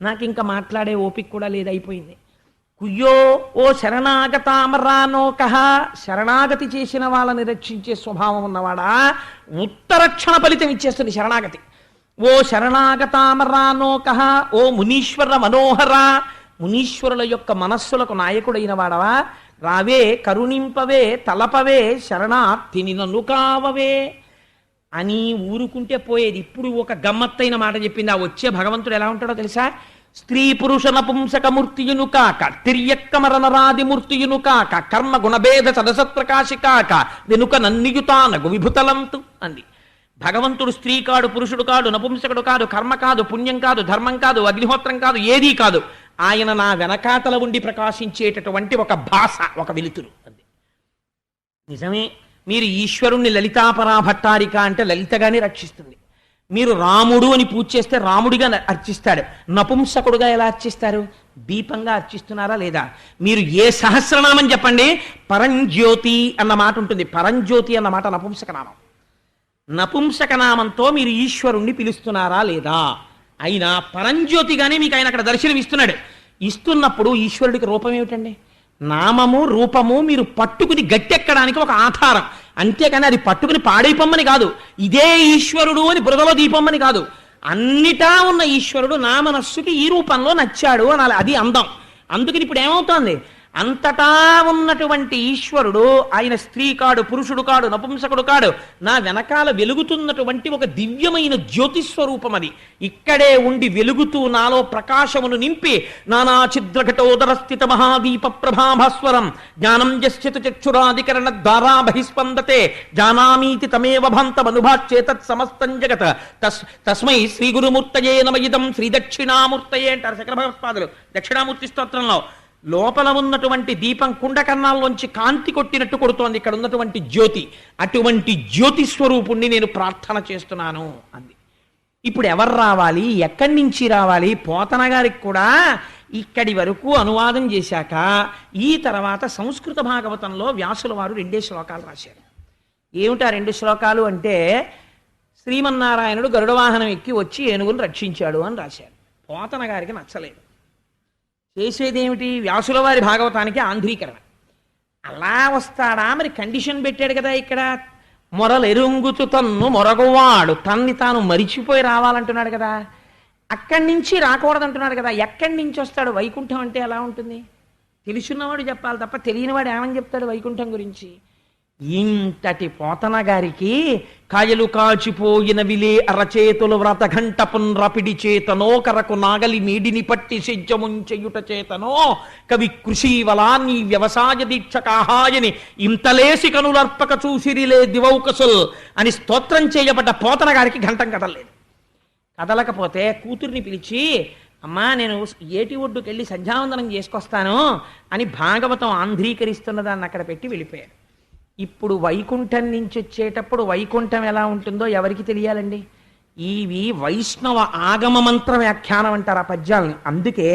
నాకు ఇంకా మాట్లాడే ఓపిక కూడా లేదైపోయింది. కుయ్యో ఓ శరణాగతామరానోక, శరణాగతి చేసిన వాళ్ళని రక్షించే స్వభావం ఉన్నవాడా. ఉత్తరక్షణ ఫలితం ఇచ్చేస్తుంది శరణాగతి. ఓ శరణాగతామరానోక, ఓ మునీశ్వర మనోహర, మునీశ్వరుల యొక్క మనస్సులకు నాయకుడైన వాడవా. రావే కరుణింపవే తలపవే శరణార్థిని నన్ను కావవే అని ఊరుకుంటే పోయేది. ఇప్పుడు ఒక గమ్మత్తైన మాట చెప్పింది. ఆ వచ్చే భగవంతుడు ఎలా ఉంటాడో తెలుసా? స్త్రీ పురుష నపుంసకమూర్తియును కాక, తిర్యక్కమరనరాదిమూర్తియును కాక, కర్మ గుణభేద సదసత్ప్రకాశి కాక, వెనుక నన్నియుతానగు విభుతలంతు అంది. భగవంతుడు స్త్రీ కాడు, పురుషుడు కాడు, నపుంసకుడు కాదు, కర్మ కాదు, పుణ్యం కాదు, ధర్మం కాదు, అగ్నిహోత్రం కాదు, ఏదీ కాదు. ఆయన నా వెనకాతల ఉండి ప్రకాశించేటటువంటి ఒక భాష, ఒక వెలుతురు అంది. నిజమే, మీరు ఈశ్వరుణ్ణి లలితాపరా భట్టారిక అంటే లలితగానే రక్షిస్తుంది. మీరు రాముడు అని పూజ చేస్తే రాముడిగా అర్చిస్తాడు. నపుంసకుడుగా ఎలా అర్చిస్తారు? దీపంగా అర్చిస్తున్నారా లేదా? మీరు ఏ సహస్రనామం చెప్పండి, పరంజ్యోతి అన్న మాట ఉంటుంది. పరంజ్యోతి అన్న మాట నపుంసకనామం. నపుంసకనామంతో మీరు ఈశ్వరుణ్ణి పిలుస్తున్నారా లేదా? అయినా పరంజ్యోతిగానే మీకు ఆయన అక్కడ దర్శనం ఇస్తున్నాడు. ఇస్తున్నప్పుడు ఈశ్వరుడికి రూపం ఏమిటండి? నామము రూపము మీరు పట్టుకుని గట్టెక్కడానికి ఒక ఆధారం, అంతేకాని అది పట్టుకుని పాడైపోమ్మని కాదు. ఇదే ఈశ్వరుడు అని బురదలో దీపమ్మని కాదు. అన్నిటా ఉన్న ఈశ్వరుడు నా మనస్సుకి ఈ రూపంలో నచ్చాడు అనాలి. అది అందం. అందుకని ఇప్పుడు ఏమవుతోంది, అంతటా ఉన్నటువంటి ఈశ్వరుడు ఆయన స్త్రీ కాడు, పురుషుడు కాడు, నపుంసకుడు కాడు, నా వెనకాల వెలుగుతున్నటువంటి ఒక దివ్యమైన జ్యోతిస్వరూపం అది. ఇక్కడే ఉండి వెలుగుతూ నాలో ప్రకాశమును నింపి నానా ఛిద్రఘటోదర స్థిత మహాదీప ప్రభాభాస్వరం జ్ఞానం యశ్చిత్ చక్షురాధికరణ ద్వారా బహిస్పందతే జానామీతి తమేవ భాంతమనుభాచ్యేతత్ సమస్తం జగత్ తస్మై శ్రీ గురుమూర్తయే నమ ఇదం శ్రీ దక్షిణామూర్తయే అంటారు శంకర భగవత్పాదులు దక్షిణామూర్తి స్తోత్రంలో. లోపల ఉన్నటువంటి దీపం కుండకర్ణాల్లోంచి కాంతి కొట్టినట్టు కొడుతోంది ఇక్కడ ఉన్నటువంటి జ్యోతి. అటువంటి జ్యోతి స్వరూపుణ్ణి నేను ప్రార్థన చేస్తున్నాను అంది. ఇప్పుడు ఎవరు రావాలి, ఎక్కడి నుంచి రావాలి? పోతన గారికి కూడా ఇక్కడి వరకు అనువాదం చేశాక ఈ తర్వాత సంస్కృత భాగవతంలో వ్యాసుల వారు 2 శ్లోకాలు రాశారు. ఏమిటా 2 శ్లోకాలు అంటే, శ్రీమన్నారాయణుడు గరుడ వాహనం ఎక్కి వచ్చి ఏనుగును రక్షించాడు అని రాశారు. పోతన గారికి నచ్చలేదు. చేసేదేమిటి, వ్యాసుల వారి భాగవతానికి ఆంధ్రీకరణ. అలా వస్తాడా, మరి కండిషన్ పెట్టాడు కదా ఇక్కడ, మొరలెరుంగుతు తన్ను మొరగువాడు, తన్ని తాను మరిచిపోయి రావాలంటున్నాడు కదా, అక్కడి నుంచి రాకూడదంటున్నాడు కదా. ఎక్కడి నుంచి వస్తాడు? వైకుంఠం అంటే ఎలా ఉంటుంది? తెలుసున్నవాడు చెప్పాలి తప్ప తెలియనివాడు ఏమని చెప్తాడు వైకుంఠం గురించి? ఇంతటి పోతన గారికి కాయలు కాచిపోయిన విలే అరచేతులు వ్రతఘంట పున్రపిడి చేతనో కరకు నాగలి నీడిని పట్టి సిజ్జముంచెయుట చేతనో కవి కృషివలా నీ వ్యవసాయ దీక్ష కాహాయని ఇంతలేసి కనులర్పక చూసిరిలే దివౌకసుల్ అని స్తోత్రం చేయబడ్డ పోతన గారికి ఘంటం కదలలేదు. కదలకపోతే కూతుర్ని పిలిచి, అమ్మా నేను ఏటి ఒడ్డుకు వెళ్ళి సంధ్యావందనం చేసుకొస్తాను అని భాగవతం ఆంధ్రీకరిస్తున్న దాన్ని అక్కడ పెట్టి వెళ్ళిపోయారు. ఇప్పుడు వైకుంఠం నుంచి వచ్చేటప్పుడు వైకుంఠం ఎలా ఉంటుందో ఎవరికి తెలియాలండి? ఇవి వైష్ణవ ఆగమ మంత్ర వ్యాఖ్యానం అంటారు ఆ పద్యాలను. అందుకే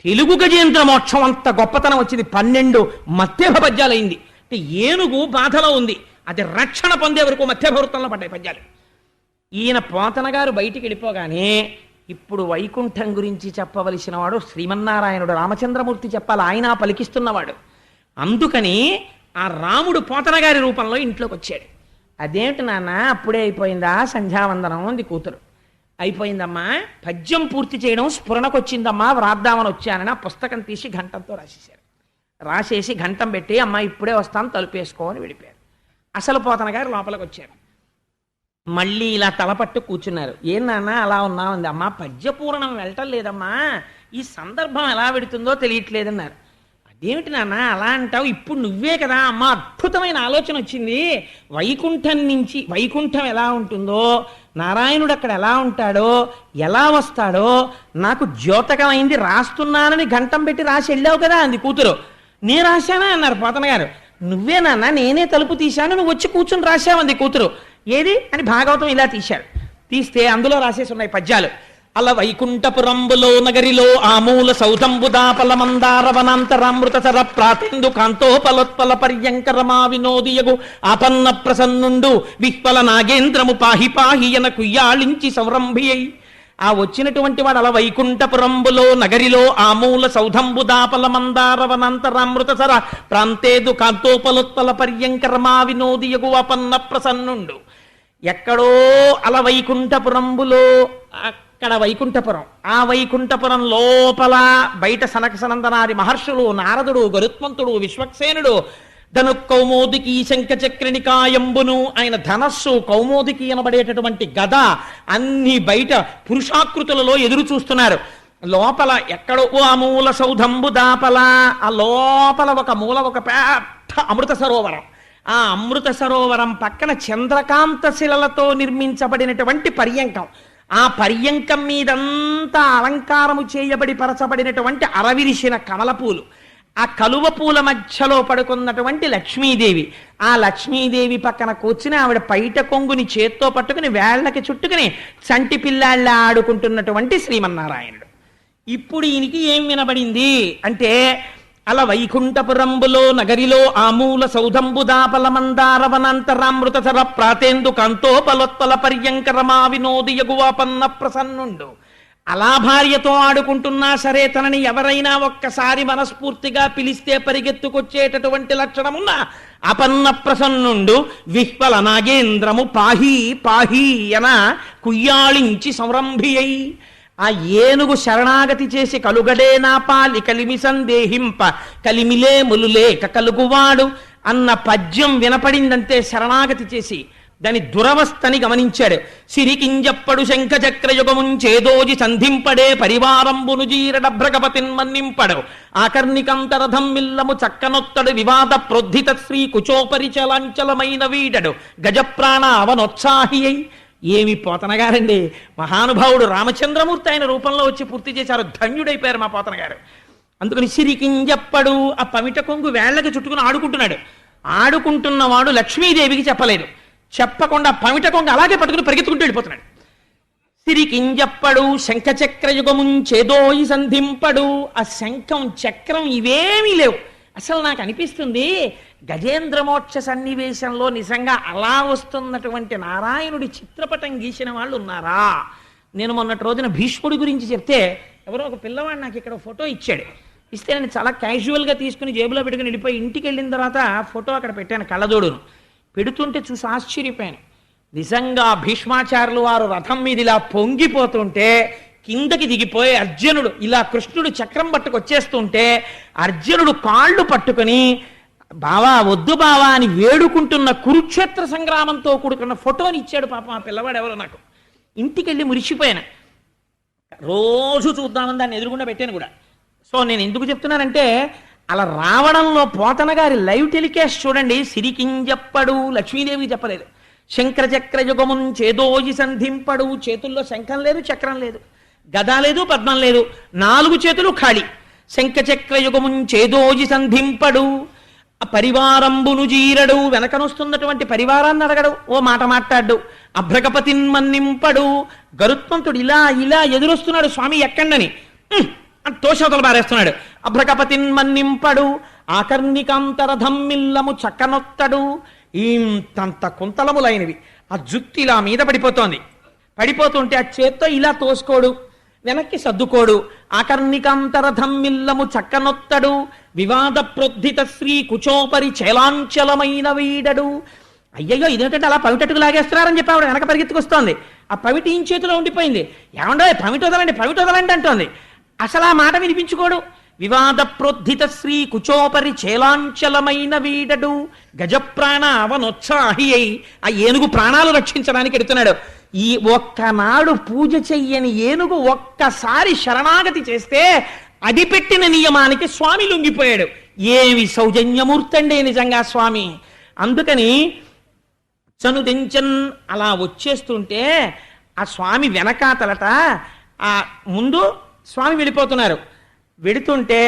తెలుగు గజేంద్ర మోక్షం అంత గొప్పతనం వచ్చింది. 12 మధ్యభ పద్యాలైంది. అంటే ఏనుగు బాధలో ఉంది, అది రక్షణ పొందే వరకు మధ్యభవృత్తంలో పడ్డాయి పద్యాలు. ఈయన పోతన గారు బయటికి వెళ్ళిపోగానే ఇప్పుడు వైకుంఠం గురించి చెప్పవలసిన వాడు శ్రీమన్నారాయణుడు రామచంద్రమూర్తి చెప్పాలి, ఆయన పలికిస్తున్నవాడు. అందుకని ఆ రాముడు పోతన గారి రూపంలో ఇంట్లోకి వచ్చాడు. అదేమిటి నాన్న అప్పుడే అయిపోయిందా సంధ్యావందనం అంది కూతురు. అయిపోయిందమ్మా, పద్యం పూర్తి చేయడం స్ఫురణకు వచ్చిందమ్మా, వ్రాద్దామని వచ్చానని ఆ పుస్తకం తీసి ఘంటంతో రాసేశారు. రాసేసి ఘంటం పెట్టి అమ్మా ఇప్పుడే వస్తాను తలుపేసుకో అని వెళ్ళిపోయారు. అసలు పోతన గారు లోపలికి వచ్చారు. మళ్ళీ ఇలా తలపట్టు కూర్చున్నారు. ఏం నాన్న అలా ఉన్నామంది. అమ్మా పద్యపూరణం వెళ్ళటం లేదమ్మా, ఈ సందర్భం ఎలా పెడుతుందో తెలియట్లేదన్నారు. అదేమిటి నాన్న అలా అంటావు, ఇప్పుడు నువ్వే కదా అమ్మా, అద్భుతమైన ఆలోచన వచ్చింది. వైకుంఠం నుంచి వైకుంఠం ఎలా ఉంటుందో, నారాయణుడు అక్కడ ఎలా ఉంటాడో, ఎలా వస్తాడో నాకు ద్యోతకమైంది, రాస్తున్నానని ఘంటం పెట్టి రాసి వెళ్ళావు కదా అంది కూతురు. నేను రాశానా అన్నారు పోతన గారు. నువ్వే నాన్న, నేనే తలుపు తీశాను, నువ్వు వచ్చి కూర్చుని రాశావంది కూతురు. ఏది అని భాగవతం ఇలా తీశాడు. తీస్తే అందులో రాసేసి ఉన్నాయి పద్యాలు. అల వైకుంఠపురంబులో నగరిలో ఆమూల సౌధంబుదాపల మందారవనాంతరామృత సర ప్రాతిందు కాంతోపలోత్పల పర్యంకరమా వినోదియగు ఆపన్న ప్రసన్నుండు విహ్వల నాగేంద్రము పాహి పాహియన కుయ్యాళించి సంరంభి అయి. ఆ వచ్చినటువంటి వాడు అలా వైకుంఠపురంబులో నగరిలో ఆమూల సౌధంబుదాపల మందారవనాంతరామృత సర ప్రాంతేదు కాంతోపలోత్పల పర్యంకరమా వినోదియగు ఆపన్న ప్రసన్నుండు. ఎక్కడో అల వైకుంఠపురంబులో, అక్కడ వైకుంఠపురం, ఆ వైకుంఠపురం లోపల బయట సనక సనందనాది మహర్షులు, నారదుడు, గరుత్మంతుడు, విశ్వక్సేనుడు, ధను కౌమోదికి శంఖచక్రనికాయంబును, ఆయన ధనస్సు కౌమోదికి అనబడేటటువంటి గద అన్ని బయట పురుషాకృతులలో ఎదురు చూస్తున్నారు. లోపల ఎక్కడో అమూల సౌధంబు దాపల, ఆ లోపల ఒక మూల ఒక పెద్ద అమృత సరోవరం. ఆ అమృత సరోవరం పక్కన చంద్రకాంత శిలలతో నిర్మించబడినటువంటి పర్యంకం. ఆ పర్యంకం మీదంతా అలంకారము చేయబడి పరచబడినటువంటి అరవిరిసిన కమలపూలు. ఆ కలువ పూల మధ్యలో పడుకున్నటువంటి లక్ష్మీదేవి. ఆ లక్ష్మీదేవి పక్కన కూర్చుని ఆవిడ పైట కొంగుని చేత్తో పట్టుకుని వేళ్లకి చుట్టుకుని చంటి పిల్లాళ్ళ ఆడుకుంటున్నటువంటి శ్రీమన్నారాయణుడు. ఇప్పుడు ఈయనకి ఏం వినబడింది అంటే, అల వైకుంఠపురంబులో నగరిలో ఆమూల సౌధంబుదాపల మందారవనాంతరామృత సర ప్రాతేందు కాంతోపలోత్పల పర్యంకరమా వినోదియగువాపన్న ప్రసన్నుండు. అలా భార్యతో ఆడుకుంటున్నా సరే తనని ఎవరైనా ఒక్కసారి మనస్ఫూర్తిగా పిలిస్తే పరిగెత్తుకొచ్చేటటువంటి లక్షణమున్న అపన్న ప్రసన్నుండు విహ్వల నాగేంద్రము పాహి పాహి అన కుయ్యాళించి సంరంభి అయి. ఆ ఏనుగు శరణాగతి చేసి కలుగడే నాపాలి కలిమి సందేహింప కలిమిలే ములులేక కలుగువాడు అన్న పద్యం వినపడిందంతే శరణాగతి చేసి దాని దురవస్థని గమనించాడు. సిరికింజప్పడు శంఖచక్రయుగముంచేదోజి సంధింపడే పరివారంబును జీరడభ్రగపతిన్ మన్నింపడు ఆకర్ణికంతరథం మిల్లము చక్కనొత్తడు వివాద ప్రోద్ధిత శ్రీ కుచోపరిచలాంచలమైన వీడడు గజప్రాణ అవనోత్సాహి అయి. ఏమి పోతనగారండి, మహానుభావుడు రామచంద్రమూర్తి ఆయన రూపంలో వచ్చి పూర్తి చేశారు. ధన్యుడైపోయారు మా పోతన గారు. అందుకని సిరికింజప్పడు ఆ పమిట కొంగు వేళ్లకి చుట్టుకుని ఆడుకుంటున్నాడు. ఆడుకుంటున్నవాడు లక్ష్మీదేవికి చెప్పలేదు. చెప్పకుండా పమిట కొంగ అలాగే పట్టుకుని పరిగెత్తుకుంటూ వెళ్ళిపోతున్నాడు. సిరికింజప్పడు శంఖచక్రయుగముంచేదోయి సంధింపడు. ఆ శంఖం చక్రం ఇవేమీ లేవు. అసలు నాకు అనిపిస్తుంది గజేంద్రమోక్ష సన్నివేశంలో నిజంగా అలా వస్తున్నటువంటి నారాయణుడి చిత్రపటం గీసిన వాళ్ళు ఉన్నారా? నేను మొన్నటి రోజున భీష్ముడి గురించి చెప్తే ఎవరో ఒక పిల్లవాడు నాకు ఇక్కడ ఫోటో ఇచ్చాడు. ఇస్తే నేను చాలా క్యాజువల్గా తీసుకుని జేబులో పెట్టుకుని వెళ్ళిపోయి ఇంటికి వెళ్ళిన తర్వాత ఫోటో అక్కడ పెట్టాను, కళ్ళజోడును పెడుతుంటే చూసి ఆశ్చర్యపోయాను. నిజంగా భీష్మాచార్యులు వారు రథం మీద ఇలా పొంగిపోతుంటే కిందకి దిగిపోయి అర్జునుడు ఇలా కృష్ణుడు చక్రం పట్టుకొచ్చేస్తుంటే అర్జునుడు కాళ్ళు పట్టుకుని బావా వద్దు బావా అని వేడుకుంటున్న కురుక్షేత్ర సంగ్రామంతో కూడుకున్న ఫోటోని ఇచ్చాడు పాపం ఆ పిల్లవాడు. ఎవరో నాకు ఇంటికి వెళ్ళి మురిసిపోయాను. రోజు చూద్దామని దాన్ని ఎదురుగుండా పెట్టాను కూడా. సో నేను ఎందుకు చెప్తున్నానంటే అలా రావడంలో పోతన గారి లైవ్ టెలికాస్ట్ చూడండి. సిరికింజప్పడు లక్ష్మీదేవికి చెప్పలేదు. శంకరచక్ర యుగముంచేదోయి సంధింపడు. చేతుల్లో శంఖం లేదు, చక్రం లేదు, గద లేదు, పద్మం లేదు, 4 చేతులు ఖాళీ. శంఖచక్ర యుగముంచేదోయి సంధింపడు. ఆ పరివారంబును జీరడు. వెనకనొస్తున్నటువంటి పరివారాన్ని అడగడు, ఓ మాట మాట్లాడు. అభ్రగపతిన్ మన్నింపడు. గరుత్మంతుడు ఇలా ఇలా ఎదురొస్తున్నాడు, స్వామి ఎక్కండని తోషవతలు బారేస్తున్నాడు. అభ్రగపతిన్ మన్నింపడు. ఆకర్ణికాంతరథం మిల్లము చక్కనొత్తడు. ఇంతంత కుంతలములైనవి. ఆ జుత్తి ఇలా మీద పడిపోతోంది. పడిపోతుంటే ఆ చేత్తో ఇలా తోసుకోడు, వెనక్కి సర్దుకోడు. ఆకర్ణికాంతరథం మిల్లము చక్కనొత్తడు. వివాద ప్రోద్ధిత శ్రీ కుచోపరి చేలాంచలమైన వీడడు. అయ్యయ్యో ఇదేంటంటే అలా పవిటట్టుకు లాగేస్తున్నారని చెప్పి ఆవిడ వెనక పరిగెత్తుకొస్తోంది. ఆ పవిటి ఈ చేతిలో ఉండిపోయింది. ఏమండో పవిట వదలండి అంటోంది. అసలు ఆ మాట వినిపించుకోడు. వివాద ప్రోద్ధిత శ్రీ కుచోపరి చేలాంచలమైన వీడడు. గజప్రాణ అవనోత్సాహి అయి. ఆ ఏనుగు ప్రాణాలు రక్షించడానికి ఎడుతున్నాడు. ఈ ఒక్కనాడు పూజ చెయ్యని ఏనుగు ఒక్కసారి శరణాగతి చేస్తే అది పెట్టిన నియమానికి స్వామి లొంగిపోయాడు. ఏమి సౌజన్యమూర్తి అండి నిజంగా స్వామి. అందుకని చనుదించన్ అలా వచ్చేస్తుంటే ఆ స్వామి వెనకాతలట ఆ ముందు స్వామి వెళ్ళిపోతున్నారు. వెడుతుంటే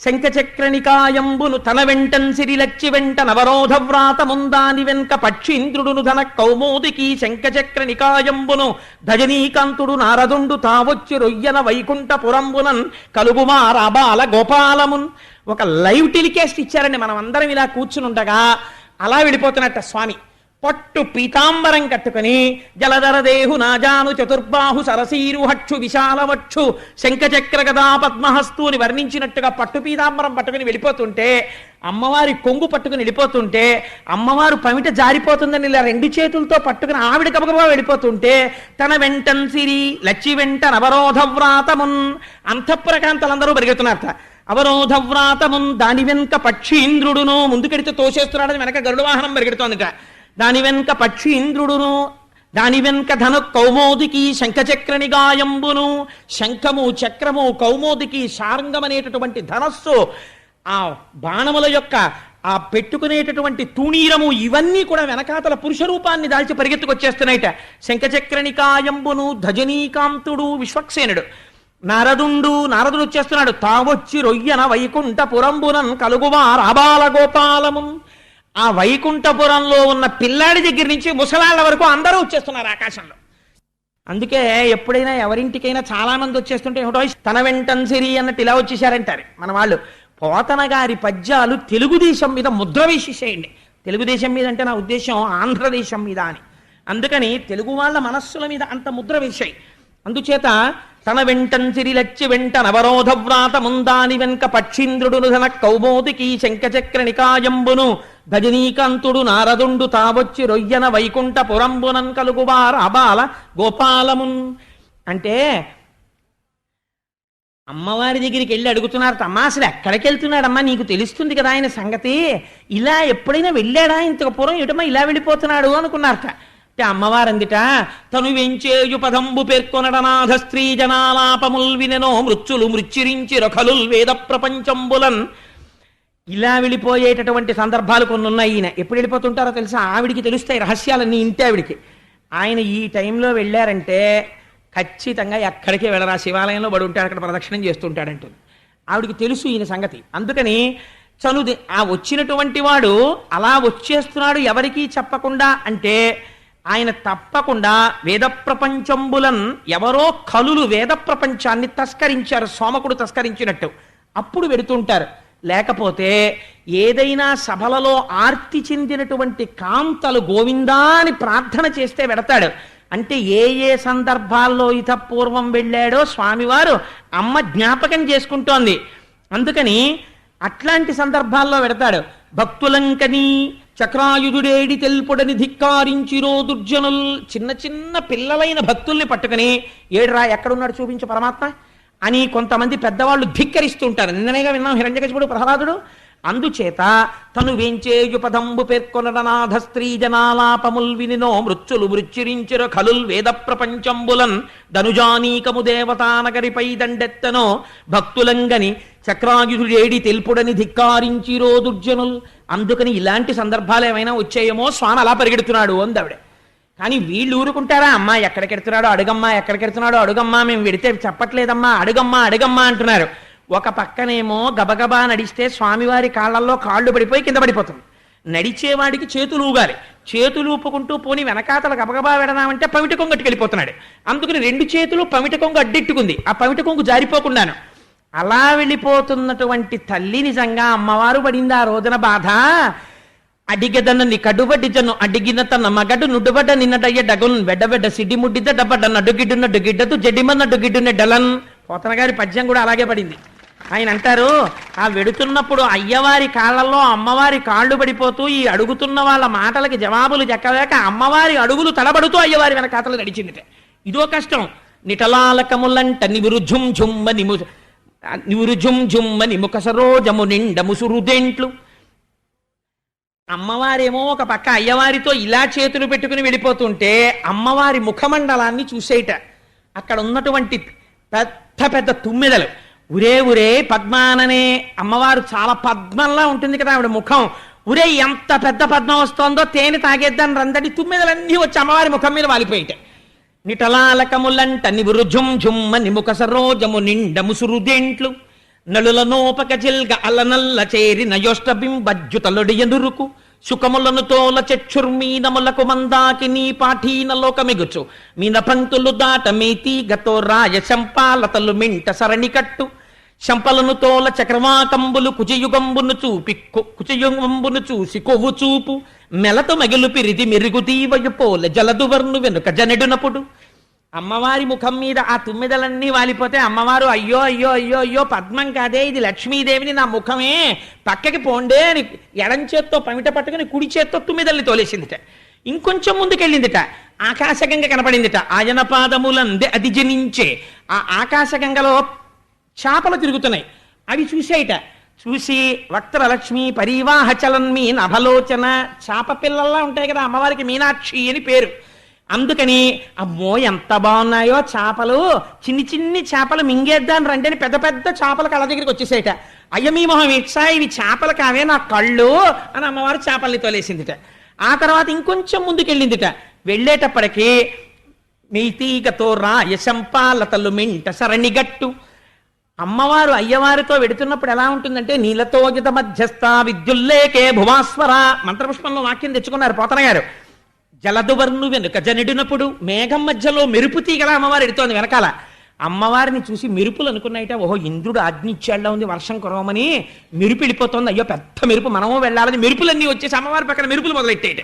శంఖచక్రనికాయంబును తన వెంటన్ సిరిలచ్చి వెంట నవరోధ వ్రాత ముందాని వెంక పక్షీంద్రుడును ధన కౌమోదికి శంఖచక్రనికాయంబును ధజనీకాంతుడు నారదుండు తావొచ్చి రొయ్యన వైకుంఠపురంబునన్ కలుగుమారాబాల గోపాలమున్. ఒక లైవ్ టెలికాస్ట్ ఇచ్చారండి. మనం అందరం ఇలా కూర్చుని ఉండగా అలా వెళ్ళిపోతున్నట్ట స్వామి. పట్టు పీతాంబరం కట్టుకుని జలధర దేహు నాజాను చతుర్బాహు సరసీరు హక్షు విశాలవక్షు శంఖచక్ర గదా పద్మహస్తు అని వర్ణించినట్టుగా పట్టు పీతాంబరం పట్టుకుని వెళ్ళిపోతుంటే అమ్మవారి కొంగు పట్టుకుని వెళ్ళిపోతుంటే అమ్మవారు పమిట జారిపోతుందని ఇలా 2 చేతులతో పట్టుకుని ఆవిడ గబగబా వెళ్ళిపోతుంటే తన వెంటన్ సిరి లచ్చి వెంట నవరోధ వ్రాతమున్ అంతఃపురకాంతలందరూ పరిగెత్తున్నారట. అవరోధ వ్రాతమున్ దాని వెనుక పక్షీంద్రుడును ముందుకెడితే తోసేస్తున్నాడని వెనక గరుడ వాహనం పరిగెడుతోందిట. దాని వెనుక పక్షీంద్రుడును దాని వెనుక ధను కౌమోదికి శంఖచక్రని గాయంబును. శంఖము చక్రము కౌమోదికి శార్ంగం అనేటటువంటి ధనస్సు ఆ బాణముల యొక్క ఆ పెట్టుకునేటటువంటి తూణీరము ఇవన్నీ కూడా వెనకాతల పురుష రూపాన్ని దాల్చి పరిగెత్తుకొచ్చేస్తున్నాయిట. శంఖచక్రని కాయంబును ధజనీకాంతుడు విశ్వక్సేనుడు నారదుడు వచ్చేస్తున్నాడు. తావొచ్చి రొయ్యన వైకుంఠపురంబునన్ కలుగువార్ అబాల గోపాలమున్. ఆ వైకుంఠపురంలో ఉన్న పిల్లాడి దగ్గర నుంచి ముసలాళ్ళ వరకు అందరూ వచ్చేస్తున్నారు ఆకాశంలో. అందుకే ఎప్పుడైనా ఎవరింటికైనా చాలా మంది వచ్చేస్తుంటే తన వెంటన్ సిరి అన్నట్టు ఇలా వచ్చేసారంటారు మన వాళ్ళు. పోతన గారి పద్యాలు తెలుగుదేశం మీద ముద్ర వేసేసేయండి. తెలుగుదేశం మీద అంటే నా ఉద్దేశం ఆంధ్రదేశం మీద అని. అందుకని తెలుగు వాళ్ళ మనస్సుల మీద అంత ముద్ర వేసాయి. అందుచేత తన వెంటన్ సిరిలచ్చి వెంట నవరోధ వ్రాత ముందాని వెనుక పక్షీంద్రుడును ధన కౌమోదికి శంఖచక్ర నికాయంబును ధజనీకాంతుడు నారదుండు తావొచ్చి రొయ్యన వైకుంఠపురంబునన్ కలుగువార అబాల గోపాలమున్. అంటే అమ్మవారి దగ్గరికి వెళ్ళి అడుగుతున్నారు, అమ్మా అసలు ఎక్కడికి వెళ్తున్నాడమ్మా, నీకు తెలుస్తుంది కదా ఆయన సంగతి, ఇలా ఎప్పుడైనా వెళ్ళాడా ఇంతకు పూర్వం, ఎటమ్మా ఇలా వెళ్ళిపోతున్నాడు అనుకున్నారట. అంటే అమ్మవారు అందిట, తను వెంచేయు పదంబు పేర్కొనడనాథ స్త్రీ జనాలాపముల్ వినెనో మృత్యులు మృత్యురించి రఖలుల్ వేద ప్రపంచంబులన్. ఇలా వెళ్ళిపోయేటటువంటి సందర్భాలు కొన్ని ఉన్నాయి. ఈయన ఎప్పుడు వెళ్ళిపోతుంటారో తెలుసా, ఆవిడికి తెలుస్తాయి రహస్యాలన్నీ, ఇంటి ఆవిడికి. ఆయన ఈ టైంలో వెళ్ళారంటే ఖచ్చితంగా ఎక్కడికే వెళ్ళరా, శివాలయంలో పడి ఉంటాడు, అక్కడ ప్రదక్షిణం చేస్తుంటాడంటుంది. ఆవిడికి తెలుసు ఈయన సంగతి. అందుకని చనుది ఆ వచ్చినటువంటి వాడు అలా వచ్చేస్తున్నాడు ఎవరికీ చెప్పకుండా అంటే ఆయన తప్పకుండా వేద ప్రపంచంబులన్, ఎవరో కలులు వేద ప్రపంచాన్ని తస్కరించారు, సోమకుడు తస్కరించినట్టు, అప్పుడు వెడుతుంటారు. లేకపోతే ఏదైనా సభలలో ఆర్తి చెందినటువంటి కాంతలు గోవిందా అని ప్రార్థన చేస్తే వెడతాడు. అంటే ఏ ఏ సందర్భాల్లో ఇతపూర్వం వెళ్ళాడో స్వామివారు అమ్మ జ్ఞాపకం చేసుకుంటోంది. అందుకని అట్లాంటి సందర్భాల్లో వెడతాడు. భక్తులంకని చక్రాయుధుడేడి తెల్పుడని ధిక్కారించిరో దుర్జనుల్. చిన్న చిన్న పిల్లలైన భక్తుల్ని పట్టుకుని ఏడురా ఎక్కడున్నాడు చూపించు పరమాత్మ అని కొంతమంది పెద్దవాళ్ళు ధిక్కరిస్తుంటారు. నిన్ననేగా విన్నాం హిరణ్యకశిపుడు ప్రహ్లాదుడు. అందుచేత తను వేంచేయు పదంబు పేర్కొనడనాథ స్త్రీ జనాలాపముల్ వినినో మృత్యులు మృత్యురించిర ఖలుల్ వేద ప్రపంచంబులన్ ధనుజానీకము దేవతానగరిపై దండెత్తనో భక్తులంగని చక్రాయుధుడేడి తెలుపుడని ధిక్కారించిరో దుర్జనుల్. అందుకని ఇలాంటి సందర్భాలు ఏమైనా వచ్చాయేమో స్వామి అలా పరిగెడుతున్నాడు అందావిడ. కానీ వీళ్ళు ఊరుకుంటారా, అమ్మా ఎక్కడికెడుతున్నాడో అడుగమ్మా, ఎక్కడికెడుతున్నాడో అడుగమ్మా, మేము వెడితే చెప్పట్లేదమ్మా, అడుగమ్మా అడుగమ్మా అంటున్నారు. ఒక పక్కనేమో గబగబా నడిస్తే స్వామివారి కాళ్ళల్లో కాళ్ళు పడిపోయి కింద పడిపోతుంది. నడిచేవాడికి చేతులు ఊగాలి, చేతులు ఊపుకుంటూ పోని వెనకాతల గబగబా వెడదామంటే పమిట కొంగట్టుకు వెళ్ళిపోతున్నాడు. అందుకని రెండు చేతులు పమిట కొంగు అడ్డెట్టుకుంది, ఆ పమిట కొంగు జారిపోకుండాను. అలా వెళ్ళిపోతున్నటువంటి తల్లి నిజంగా అమ్మవారు పడింది ఆ రోజున బాధ. అడిగదనని కడుబడి జను అడిగిన తన మగడు నుడుబడ్డ నిన్నడయ్య డగున్ వెడ్డబెడ్డ సిడి ముడ్డిద్ద డబ్బడ్డ నడుగిడ్డు నడుగిడ్డదు జడిమ నడుగిడ్డున డలన్. పోతన గారి పద్యం కూడా అలాగే పడింది. ఆయన అంటారు, ఆ వెడుతున్నప్పుడు అయ్యవారి కాళ్ళల్లో అమ్మవారి కాళ్ళు పడిపోతూ ఈ అడుగుతున్న వాళ్ళ మాటలకి జవాబులు చెక్కలేక అమ్మవారి అడుగులు తడబడుతూ అయ్యవారి వెనకాతలు నడిచిందిట. ఇదో కష్టం. నిటలాలకములంట నివురు ఝుమ్ ఝుమ్మ నివురు ఝుమ్ ఝుమ్మ నిముక సరోజము నిండ ముసురుదేంట్లు. అమ్మవారేమో ఒక పక్క అయ్యవారితో ఇలా చేతులు పెట్టుకుని వెళ్ళిపోతుంటే అమ్మవారి ముఖమండలాన్ని చూసేయట. అక్కడ ఉన్నటువంటి పెద్ద పెద్ద తుమ్మెదలు ఉరే ఉరే పద్మాననే, అమ్మవారు చాలా పద్మంలా ఉంటుంది కదా ఆవిడ ముఖం. ఉరే ఎంత పెద్ద పద్మం వస్తోందో, తేనె తాగేద్దాన్ని రందడి తుమ్మెదలన్నీ వచ్చి అమ్మవారి ముఖం మీద వాలిపోయిట. నిటలాలకములంట నివురు ఝుమ్ ఝుమ్మ నిముక సరోజము నిండ ముసురుదేంట్లు నలులనోపక జిల్గ అలనల్ల చేరి నయోష్టబింబజ్జుతలొడి ఎదురుకు సుఖములను తోల చెక్షుర్మీనములకు మందాకి నీ పాఠీనలోక మిగుచు మీన పంక్తులు దాట మీతి గతో రాయ శంపాలతలు మింట సరణి కట్టు శంపలను తోల చక్రవాకంబులు కుచయుగంబును చూసి కొవ్వు చూపు మెలతో మగిలు పిరిది మెరుగు తీవయు పోల జలదువర్ను వెనుక జనెడునప్పుడు. అమ్మవారి ముఖం మీద ఆ తుమ్మెదలన్నీ వాలిపోతే అమ్మవారు అయ్యో అయ్యో అయ్యో అయ్యో పద్మం కాదే, ఇది లక్ష్మీదేవిని, నా ముఖమే పక్కకి పోండే అని ఎడం చేత్తో పమిట పట్టుకుని కుడి చేత్తో తుమ్మెదల్ని తోలేసిందిట. ఇంకొంచెం ముందుకెళ్ళిందిట, ఆకాశగంగ కనపడిందిట. ఆయన పాదములందే అది జనించే ఆ ఆకాశగంగలో చేపలు తిరుగుతున్నాయి, అవి చూసేయట. చూసి వక్త్రలక్ష్మి పరివాహ చలన్మీ నభలోచన, చేప పిల్లల్లా ఉంటాయి కదా అమ్మవారికి, మీనాక్షి అని పేరు. అందుకని అమ్మో ఎంత బాగున్నాయో చేపలు, చిన్ని చిన్ని చేపలు మింగేద్దాని రండి పెద్ద పెద్ద చేపల కళ్ళ దగ్గరికి వచ్చేసేట. అయ్యమీ మొహం ఇచ్చా, ఇవి చేపలు కావే నా కళ్ళు అని అమ్మవారు చేపల్ని తోలేసిందిట. ఆ తర్వాత ఇంకొంచెం ముందుకెళ్ళిందిట. వెళ్ళేటప్పటికి మీతీగతో రాయశంపాలతలు మింట సరణిగట్టు. అమ్మవారు అయ్యవారితో వెడుతున్నప్పుడు ఎలా ఉంటుందంటే నీలతోజిత మధ్యస్థ విద్యుల్లేకే భువాస్వర మంత్రపుష్పంలో వాక్యం తెచ్చుకున్నారు పోతన గారు. జలదువర్ను వెనుక జనెడినప్పుడు మేఘం మధ్యలో మెరుపు తీగల అమ్మవారు ఎడుతోంది వెనకాల. అమ్మవారిని చూసి మెరుపులు అనుకున్నాయిట, ఓహో ఇంద్రుడు ఆజ్ఞిచ్చేళ్ళ ఉంది వర్షం కురవమని, మెరుపు వెళ్ళిపోతుంది, అయ్యో పెద్ద మెరుపు మనము వెళ్ళాలని మెరుపులన్నీ వచ్చేసి అమ్మవారి పక్కన మెరుపులు మొదలెట్టేట.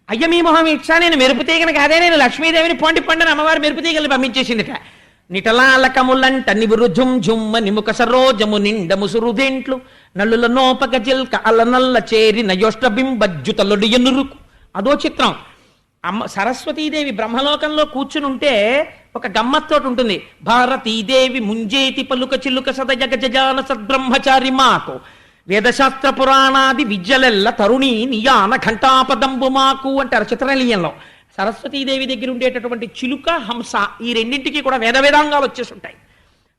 అయ్య మీ మొహం ఇచ్చా, నేను మెరుపు తీగను కాదే, నేను లక్ష్మీదేవిని పొండి పండని అమ్మవారి మెరుపు తీగల్ని పంపించేసిందిట. నిటలాలకములంట నివురు ఝుమ్ ఝుమ్మ నిముక సరోజము నిండ ముసురుదేంట్లు నల్లుల నోపక జిల్క అలనల్ల చేరి నయోష్టబింబజ్జుతలొడి ఎనురుకు. అదో చిత్రం. అమ్మ సరస్వతీదేవి బ్రహ్మలోకంలో కూర్చుని ఉంటే ఒక గమ్మత్తోటి ఉంటుంది. భారతీదేవి ముంజేతి పలుక చిలుక సద జగజాన సద్బ్రహ్మచారి మాకు వేదశాస్త్ర పురాణాది విద్యలెల్ల తరుణి నియాన ఘంటాపదంబు మాకు అంటారు చిత్రలీయంలో. సరస్వతీదేవి దగ్గర ఉండేటటువంటి చిలుక హంస ఈ రెండింటికి కూడా వేదాంగాలు వచ్చేసి ఉంటాయి.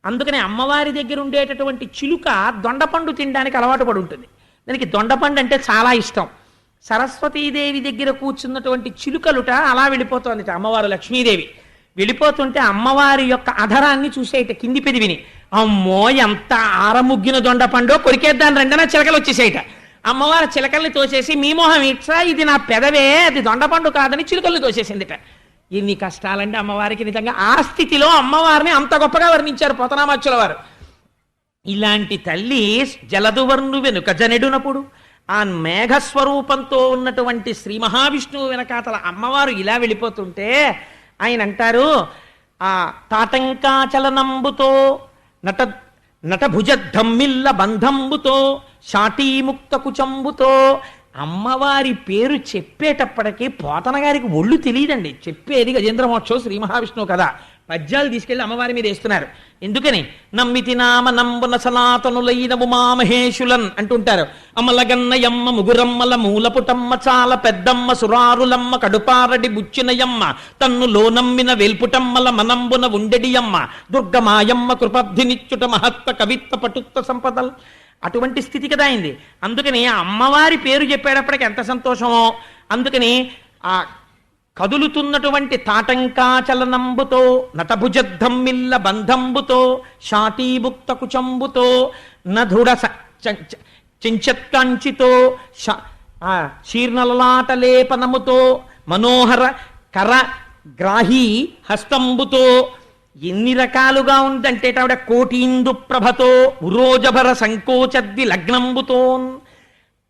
అందుకని అమ్మవారి దగ్గర ఉండేటటువంటి చిలుక దొండపండు తినడానికి అలవాటు పడి ఉంటుంది. దానికి దొండపండు అంటే చాలా ఇష్టం. సరస్వతీదేవి దగ్గర కూర్చున్నటువంటి చిలుకలుట అలా వెళ్ళిపోతుంది. అమ్మవారు లక్ష్మీదేవి వెళ్ళిపోతుంటే అమ్మవారి యొక్క అధరాన్ని చూసేట కింది పెదివిని, అమ్మో ఎంత ఆరముగ్గిన దొండపండో కొరికేద్దాని రెండన చిలకలు వచ్చేసేట. అమ్మవారి చిలకల్ని తోసేసి మీ మొహం ఇట్లా ఇది నా పెదవే అది దొండపండు కాదని చిలుకల్ని తోసేసిందిట. ఎన్ని కష్టాలంటే అమ్మవారికి. నిజంగా ఆ స్థితిలో అమ్మవారిని అంత గొప్పగా వర్ణించారు పోతనామాచ్యుల వారు. ఇలాంటి తల్లి జలదువర్ణు వెనుక జనెడునప్పుడు ఆ మేఘస్వరూపంతో ఉన్నటువంటి శ్రీ మహావిష్ణువు వెనకాతల అమ్మవారు ఇలా వెళ్ళిపోతుంటే ఆయన అంటారు, ఆ తాటంకాచలనంబుతో నటభుజద్ధమ్మిల్ల బంధంబుతో శాటీముక్త కుచంబుతో. అమ్మవారి పేరు చెప్పేటప్పటికీ పోతన గారికి ఒళ్ళు తెలియదండి. చెప్పేది గజేంద్ర మోక్షం శ్రీ మహావిష్ణువు కదా. పద్యాలు తీసుకెళ్లి అమ్మవారి మీద వేస్తున్నారు. ఎందుకని? నమ్మితి నామ నంబున సనాతనులైన ఉమామహేషులన్ అంటుంటారు. అమలగన్నయమ్మ ముగురమ్మల మూలపుటమ్మ చాలా పెద్దమ్మ సురారులమ్మ కడుపారడి బుచ్చినయమ్మ తన్ను లోనమ్మిన వెల్పుటమ్మల మనంబున ఉండెడియమ్మ దుర్గమాయమ్మ కృపబ్ధినిచ్చుట మహత్వ కవిత్వ పటుత్వ సంపదల్. అటువంటి స్థితి కదా అయింది. అందుకని ఆ అమ్మవారి పేరు చెప్పేటప్పటికి ఎంత సంతోషమో. అందుకని ఆ కదులుతున్నటువంటి తాటంకాచలనంబుతో నటభుజద్ధమ్మిల్ల బంధంబుతో శాటీభుక్త కుచంబుతో నధుడ చెంచత్కంచితో శీర్ణలలాట లేపనముతో మనోహర కర గ్రాహీ హస్తంబుతో. ఎన్ని రకాలుగా ఉందంటే ఆవిడ కోటీందు ప్రభతో ఉరోజభర సంకోచద్ది లగ్నంబుతో.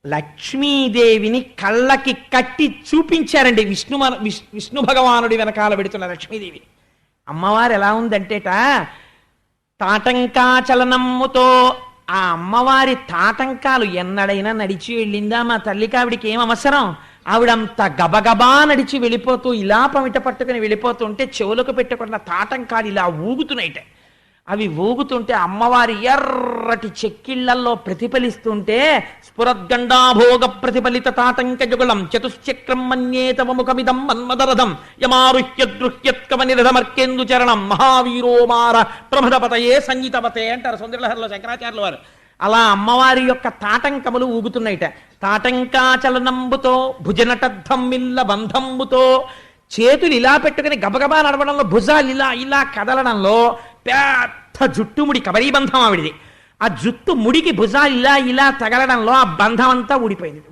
లక్ష్మీదేవిని కళ్ళకి కట్టి చూపించారండి విష్ణు భగవానుడి వెనకాల పెడుతున్న లక్ష్మీదేవి. అమ్మవారు ఎలా ఉందంటేట తాటంకాచలనమ్ముతో. ఆ అమ్మవారి తాటంకాలు ఎన్నడైనా నడిచి వెళ్ళిందా మా తల్లికి? ఆవిడికి ఏం అవసరం? ఆవిడంత గబగబా నడిచి వెళ్ళిపోతూ ఇలా పమిట పట్టుకుని వెళ్ళిపోతుంటే చెవులకు పెట్టుకున్న తాటంకాలు ఇలా ఊగుతున్నాయిట. అవి ఊగుతుంటే అమ్మవారి ఎర్రటి చెక్కిళ్లల్లో ప్రతిఫలిస్తుంటే స్ఫురద్గండాభోగ ప్రతిఫలిత తాటంక జుగుళం చతుశ్చక్రం మన్యేతముఖమిదం మన్మదరథం యమారుహ్యదృహ్యత్కమనిరథమర్కేందు చరణం మహావీరోమార ప్రమదపతయే సంగీతవతే అంటారు సుందరలహరిలో శంకరాచార్యుల వారు. అలా అమ్మవారి యొక్క తాటంకములు ఊగుతున్నాయిట. తాటంకాచలనంబుతో భుజనటద్ధమ్మిల్ల బంధంబుతో. చేతులు ఇలా పెట్టుకుని గబగబా నడవడంలో భుజాలు ఇలా ఇలా కదలడంలో పెద్ద జుట్టుముడి కబరీబంధం ఆవిడిది. ఆ జుట్టు ముడికి భుజాలు ఇలా ఇలా తగలడంలో ఆ బంధం అంతా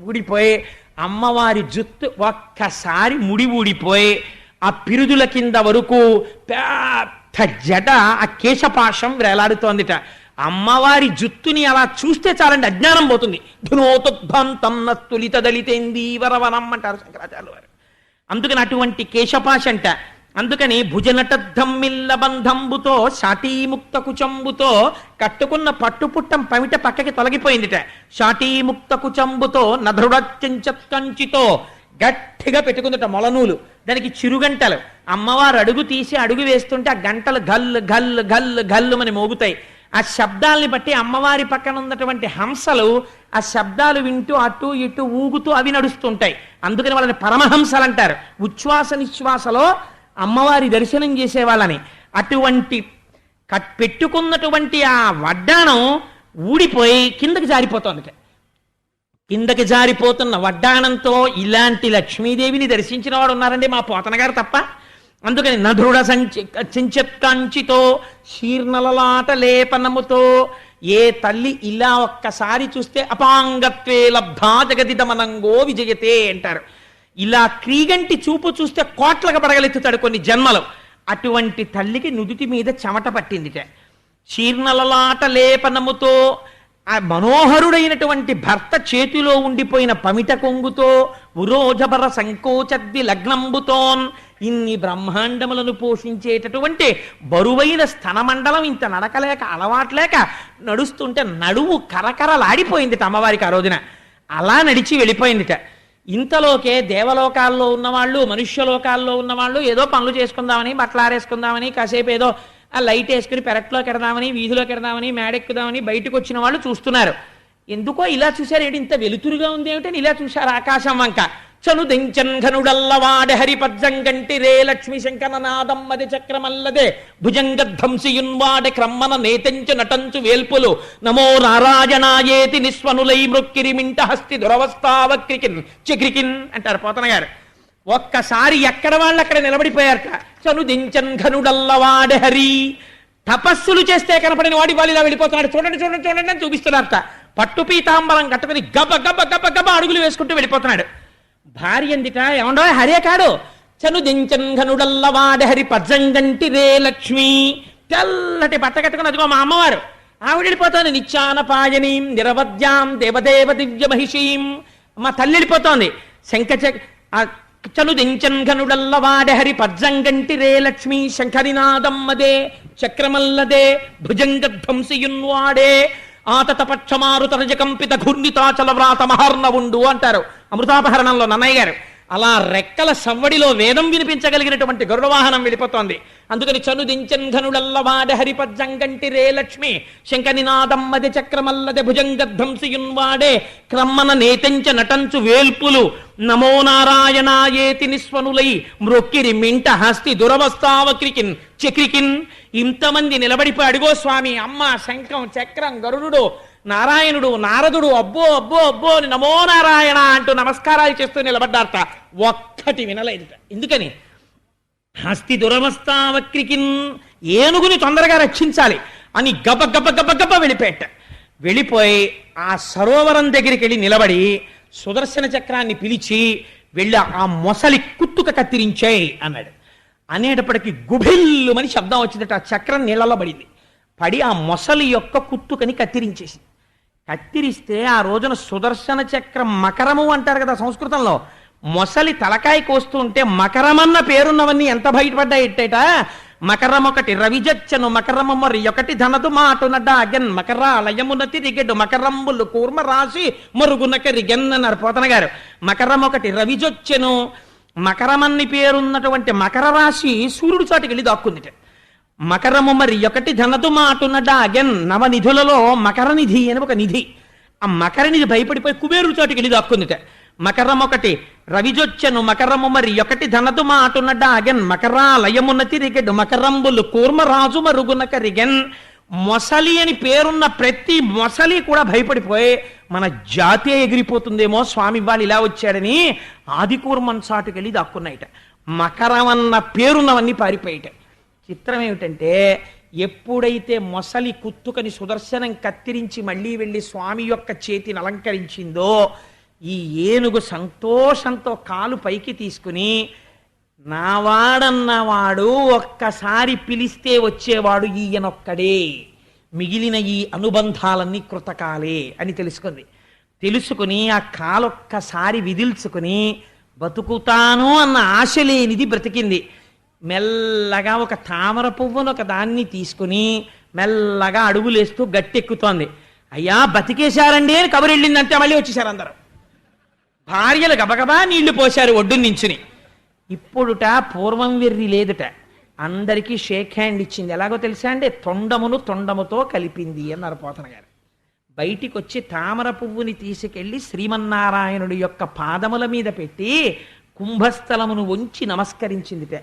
ఊడిపోయి అమ్మవారి జుట్టు ఒక్కసారి ముడి ఊడిపోయి ఆ పిరుదుల కింద వరకు పెద్ద జడ ఆ కేశపాశం వేలాడుతోందిట. అమ్మవారి జుత్తుని అలా చూస్తే చాలండి అజ్ఞానం పోతుంది. ధునోతుద్భంతం నస్తులిత దళితేందీవరవనం అంటారు శంకరాచార్యుల వారు. అందుకని అటువంటి కేశపాశంట. అందుకని భుజనటద్ధమ్మిల్ల బంధంబుతో శాటీముక్త కుచంబుతో కట్టుకున్న పట్టుపుట్టం పమిట పక్కకి తొలగిపోయిందిట. శాటీముక్త కుచంబుతో నధృడచెంచత్కంచితో గట్టిగా పెట్టుకుందిట మొలనూలు. దానికి చిరుగంటలు. అమ్మవారు అడుగు తీసి అడుగు వేస్తుంటే ఆ గంటలు గల్లు గల్లు గల్లు గల్లు అని మోగుతాయి. ఆ శబ్దాల్ని బట్టి అమ్మవారి పక్కన ఉన్నటువంటి హంసలు ఆ శబ్దాలు వింటూ అటు ఇటు ఊగుతూ అవి నడుస్తుంటాయి. అందుకని వాళ్ళని పరమహంసలు అంటారు. ఉచ్ఛ్వాస నిశ్వాసలో అమ్మవారి దర్శనం చేసేవాళ్ళని. అటువంటి పెట్టుకున్నటువంటి ఆ వడ్డాణం ఊడిపోయి కిందకి జారిపోతుంది. కిందకి జారిపోతున్న వడ్డాణంతో ఇలాంటి లక్ష్మీదేవిని దర్శించిన వాడు ఉన్నారండి మా పోతన గారు తప్ప. అందుకని నధృడ సంచత్కంచితో శీర్ణలలాట లేపనముతో. ఏ తల్లి ఇలా ఒక్కసారి చూస్తే అపాంగత్వే లబ్ధా జగదిదమనంగో విజయతే అంటారు. ఇలా క్రీగంటి చూపు చూస్తే కోట్లకు పడగలెత్తుతాడు కొన్ని జన్మలు. అటువంటి తల్లికి నుదుటి మీద చెమట పట్టిందిట. శీర్ణలలాట లేపనముతో ఆ మనోహరుడైనటువంటి భర్త చేతిలో ఉండిపోయిన పమిట కొంగుతో ఉరోజభర సంకోచద్ది లగ్నంబుతోన్. ఇన్ని బ్రహ్మాండములను పోషించేటటువంటి బరువైన స్తనమండలం ఇంత నడకలేక అలవాట్లేక నడుస్తుంటే నడువు కరకరలాడిపోయిందిట అమ్మవారికి ఆ రోజున. అలా నడిచి వెళ్ళిపోయిందిట. ఇంతలోకే దేవలోకాల్లో ఉన్నవాళ్ళు మనుష్యలోకాల్లో ఉన్నవాళ్ళు ఏదో పనులు చేసుకుందామని బట్టలు ఆరేసుకుందామని కాసేపు ఏదో ఆ లైట్ వేసుకుని పెరట్లోకి ఎడదామని వీధిలోకి ఎడదామని మేడెక్కుదామని బయటకు వచ్చిన వాళ్ళు చూస్తున్నారు. ఎందుకో ఇలా చూశారు, ఏంటి ఇంత వెలుతురుగా ఉంది ఏమిటని ఇలా చూశారు ఆకాశం వంక. చనుదెంచన్ ఘనుడల్లవాడ హరిపజ్జంగంటి రే లక్ష్మి శంకరనాదమ్మది చక్రమల్లదే భుజంగధ్వంసియున్వాడ క్రమ్మన నేతెంచు నటంచు వేల్పులు నమో నారాయణాయేతి నిస్వనులై మృక్కిరిమింట హస్తి దురవస్థావక్రికిన్ చక్రికిన్ అంటారు పోతన గారు. ఒక్కసారి ఎక్కడ వాళ్ళు అక్కడ నిలబడిపోయారట. చనుదించన్ ఘనుడల్లవాడ హరి, తపస్సులు చేస్తే కనపడిన వాడి వాళ్ళు ఇలా వెళ్ళిపోతున్నాడు, చూడండి చూడండి చూడండి అని చూపిస్తున్నారట. పట్టు పీతాంబరం కట్టుకుని గబ గబ గబ గబ అడుగులు వేసుకుంటూ వెళ్ళిపోతున్నాడు. భార్య ఎందుక ఏమండో హరే కాడు, చనుదించన్ ఘనుడల్లవాడ హరి పజ్జంగంటి రే లక్ష్మి, తెల్లటి బట్ట కట్టుకుని అదిగో మా అమ్మవారు ఆవిడ వెళ్ళిపోతోంది. నిత్యానపాయనీం నిరవద్యాం దేవదేవ దివ్య మహిషీం, మా తల్లి వెళ్ళిపోతోంది. చనుదించన్ ఘనుడల్లవాడ హరి పజ్జంగంటి రే లక్ష్మి శంఖరినాదమ్మదే చక్రమల్లదే భుజంగధ్వంసియున్వాడే ఆతత పక్షమారుతరజ కంపిత ఘూర్ణితాచల వ్రాత మహర్ణవుండు అంటారు అమృతాపహరణంలో నన్నయ్య గారు. అలా రెక్కల సవ్వడిలో వేదం వినిపించగలిగినటువంటి గరుడ వాహనం వెళ్ళిపోతోంది. అందుకని చనుదించన్ ఘనుడల్లవాడ హరిపజ్జంగంటి రే లక్ష్మి శంఖనినాదమ్మది చక్రమల్లది భుజంగధ్వంసియున్వాడే క్రమ్మన నేతెంచ నటంచు వేల్పులు నమో నారాయణాయేతి నిస్వనులై మ్రొక్కిరి మింట హస్తి దురవస్థావక్రికిన్ చక్రికిన్. ఇంతమంది నిలబడిపోయి అడిగో స్వామి అమ్మ శంఖం చక్రం గరుడు నారాయణుడు నారదుడు అబ్బో అబ్బో అబ్బో అని నమో నారాయణ అంటూ నమస్కారాలు చేస్తూ నిలబడ్డారట. ఒక్కటి వినలేదుట. ఎందుకని? హస్తి దురవస్థావక్రికిన్, ఏనుగుని తొందరగా రక్షించాలి అని గబ గబ గబ గబ వెళ్ళిపోయాట. వెళ్ళిపోయి ఆ సరోవరం దగ్గరికి వెళ్ళి నిలబడి సుదర్శన చక్రాన్ని పిలిచి వెళ్ళి ఆ మొసలి కుత్తుక కత్తిరించేయి అన్నాడు. అనేటప్పటికీ గుభిల్లుమని శబ్దం వచ్చిందట. ఆ చక్రం నీళ్ళలో పడింది. పడి ఆ మొసలి యొక్క కుత్తుకని కత్తిరించేసి, కత్తిరిస్తే ఆ రోజున సుదర్శన చక్రం మకరము అంటారు కదా సంస్కృతంలో. మొసలి తలకాయ కోస్తూ ఉంటే మకరమన్న పేరున్నవన్నీ ఎంత బయటపడ్డాయిట్టేట. మకరం ఒకటి రవిజచ్చను మకరము మరి ఒకటి ధనదు మాటునడ్డ అగెన్ మకర లయమునతి రిగెడు మకరంబులు కూర్మ రాసి మరుగునక రిగెన్ అన్నారు పోతన గారు. మకరం ఒకటి రవిజొచ్చెను, మకరమన్ని పేరున్నటువంటి మకర రాశి సూర్యుడి చాటుకి వెళ్ళి దాక్కుందిట. మకరము మరి ఒకటి ధనదు మాటునడ్డ అగెన్ నవనిధులలో మకర నిధి అని ఒక నిధి. ఆ మకర నిధి భయపడిపోయి కుబేరుడి చాటుకి వెళ్ళి దాక్కుందిట. మకరం ఒకటి రవిజొచ్చెను మకరము మరి ఒకటి ధనదు మాటునడ్డ అగెన్ మకరా లయమునతి రిగెడు మకరంబులు కూర్మరాజు మరుగునక రిగెన్. మొసలి అని పేరున్న ప్రతి మొసలి కూడా భయపడిపోయి మన జాతే ఎగిరిపోతుందేమో స్వామి వాళ్ళు ఇలా వచ్చాడని ఆదికూర్మన్ చాటుకెళ్ళి దాక్కున్నాయిట. మకరమన్న పేరున్నవన్నీ పారిపోయిట. చిత్రం ఏమిటంటే ఎప్పుడైతే మొసలి కుత్తుకని సుదర్శనం కత్తిరించి మళ్ళీ వెళ్ళి స్వామి యొక్క చేతిని అలంకరించిందో ఈ ఏనుగు సంతోషంతో కాలు పైకి తీసుకుని నావాడన్నవాడు ఒక్కసారి పిలిస్తే వచ్చేవాడు ఈయనొక్కడే, మిగిలిన ఈ అనుబంధాలన్నీ కృతకాలే అని తెలుసుకుని ఆ కాలొక్కసారి విదిల్చుకుని బతుకుతాను అన్న ఆశ లేనిది బ్రతికింది. మెల్లగా ఒక తామర పువ్వును ఒక దాన్ని తీసుకుని మెల్లగా అడుగులేస్తూ గట్టెక్కుతోంది. అయ్యా బతికేశారండి అని కబురు వెళ్ళిందంటే మళ్ళీ వచ్చేసారు అందరూ. భార్యలు గబగబా నీళ్లు పోశారు ఒడ్డు నించుని. ఇప్పుడుట పూర్వం వెర్రి లేదుట. అందరికీ షేక్ హ్యాండ్ ఇచ్చింది. ఎలాగో తెలుసా అండి? తొండమును తొండముతో కలిపింది అన్నారు పోతన గారు. బయటికి వచ్చి తామర పువ్వుని తీసుకెళ్లి శ్రీమన్నారాయణుడి యొక్క పాదముల మీద పెట్టి కుంభస్థలమును వంచి నమస్కరించిందిట.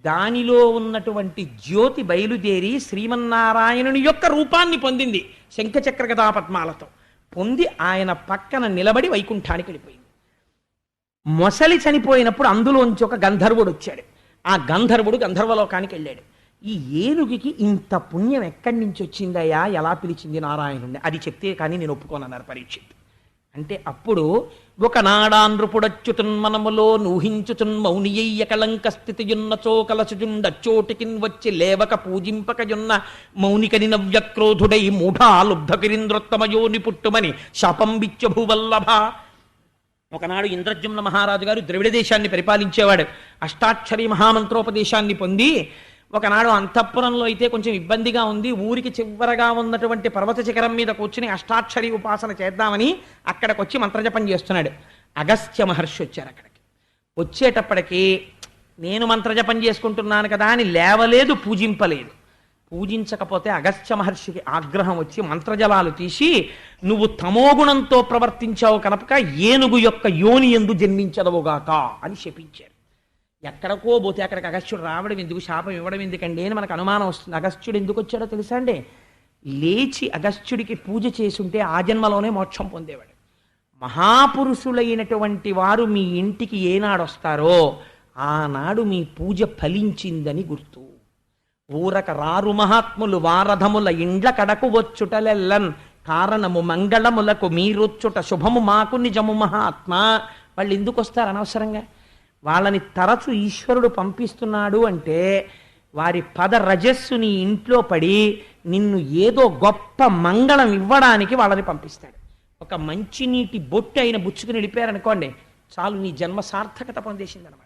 దానిలో ఉన్నటువంటి జ్యోతి బయలుదేరి శ్రీమన్నారాయణుని యొక్క రూపాన్ని పొందింది. శంఖచక్ర గదా పద్మాలతో పొంది ఆయన పక్కన నిలబడి వైకుంఠానికి వెళ్ళిపోయింది. మొసలి చనిపోయినప్పుడు అందులోంచి ఒక గంధర్వుడు వచ్చాడు. ఆ గంధర్వుడు గంధర్వలోకానికి వెళ్ళాడు. ఈ ఏనుగుకి ఇంత పుణ్యం ఎక్కడి నుంచి వచ్చిందయ్యా, ఎలా పిలిచింది నారాయణుడిని, అది చెప్తే కానీ నేను ఒప్పుకోనన్నారు పరీక్షిత్. అంటే అప్పుడు ఒకనాడానృపుడచ్యుతున్మనములో నూహించుచున్ మౌనియ్య కళంక స్థితియున్నచో కలచుజుండచ్చోటికిన్ వచ్చి లేవక పూజింపకయున్న మౌనికని నవ్యక్రోధుడై మూఢాలుబ్ధకిరింద్రోత్తమయోని పుట్టుమని శాపం బిచ్చ భూవల్లభ. ఒకనాడు ఇంద్రజుమ్న మహారాజు గారు ద్రవిడ దేశాన్ని పరిపాలించేవాడు. అష్టాక్షరి మహామంత్రోపదేశాన్ని పొంది ఒకనాడు అంతఃపురంలో అయితే కొంచెం ఇబ్బందిగా ఉంది, ఊరికి చివరగా ఉన్నటువంటి పర్వత శిఖరం మీద కూర్చుని అష్టాక్షరి ఉపాసన చేద్దామని అక్కడికి వచ్చి మంత్రజపం చేస్తున్నాడు. అగస్త్య మహర్షి వచ్చారు అక్కడికి. వచ్చేటప్పటికి నేను మంత్రజపం చేసుకుంటున్నాను కదా అని లేవలేదు, పూజింపలేదు. పూజించకపోతే అగస్త్య మహర్షికి ఆగ్రహం వచ్చి మంత్రజలాలు తీసి, నువ్వు తమోగుణంతో ప్రవర్తించావు కనుక ఏనుగు యొక్క యోని యందు జన్మించదవుగాక అని శపించారు. ఎక్కడికో పోతే అక్కడికి అగస్త్యుడు రావడం ఎందుకు, శాపం ఇవ్వడం ఎందుకండి అని మనకు అనుమానం వస్తుంది. అగస్త్యుడు ఎందుకు వచ్చాడో తెలుసా అండి? లేచి అగస్త్యుడికి పూజ చేసుంటే ఆ జన్మలోనే మోక్షం పొందేవాడు. మహాపురుషులైనటువంటి వారు మీ ఇంటికి ఏనాడు వస్తారో ఆనాడు మీ పూజ ఫలించిందని గుర్తు. ఊరక రారు మహాత్ములు వారధముల ఇండ్ల కడకు వచ్చుటలెల్లన్ కారణము మంగళములకు మీరొచ్చుట శుభము మాకు నిజము మహాత్మా. వాళ్ళు ఎందుకు వస్తారు అనవసరంగా? వాళ్ళని తరచు ఈశ్వరుడు పంపిస్తున్నాడు అంటే వారి పద రజస్సుని ఇంట్లో పడి నిన్ను ఏదో గొప్ప మంగళం ఇవ్వడానికి వాళ్ళని పంపిస్తాడు. ఒక మంచినీటి బొట్టు అయిన బుచ్చుకుని వెళ్ళిపోయారనుకోండి, చాలు నీ జన్మ సార్థకత పొందేసింది అనమాట.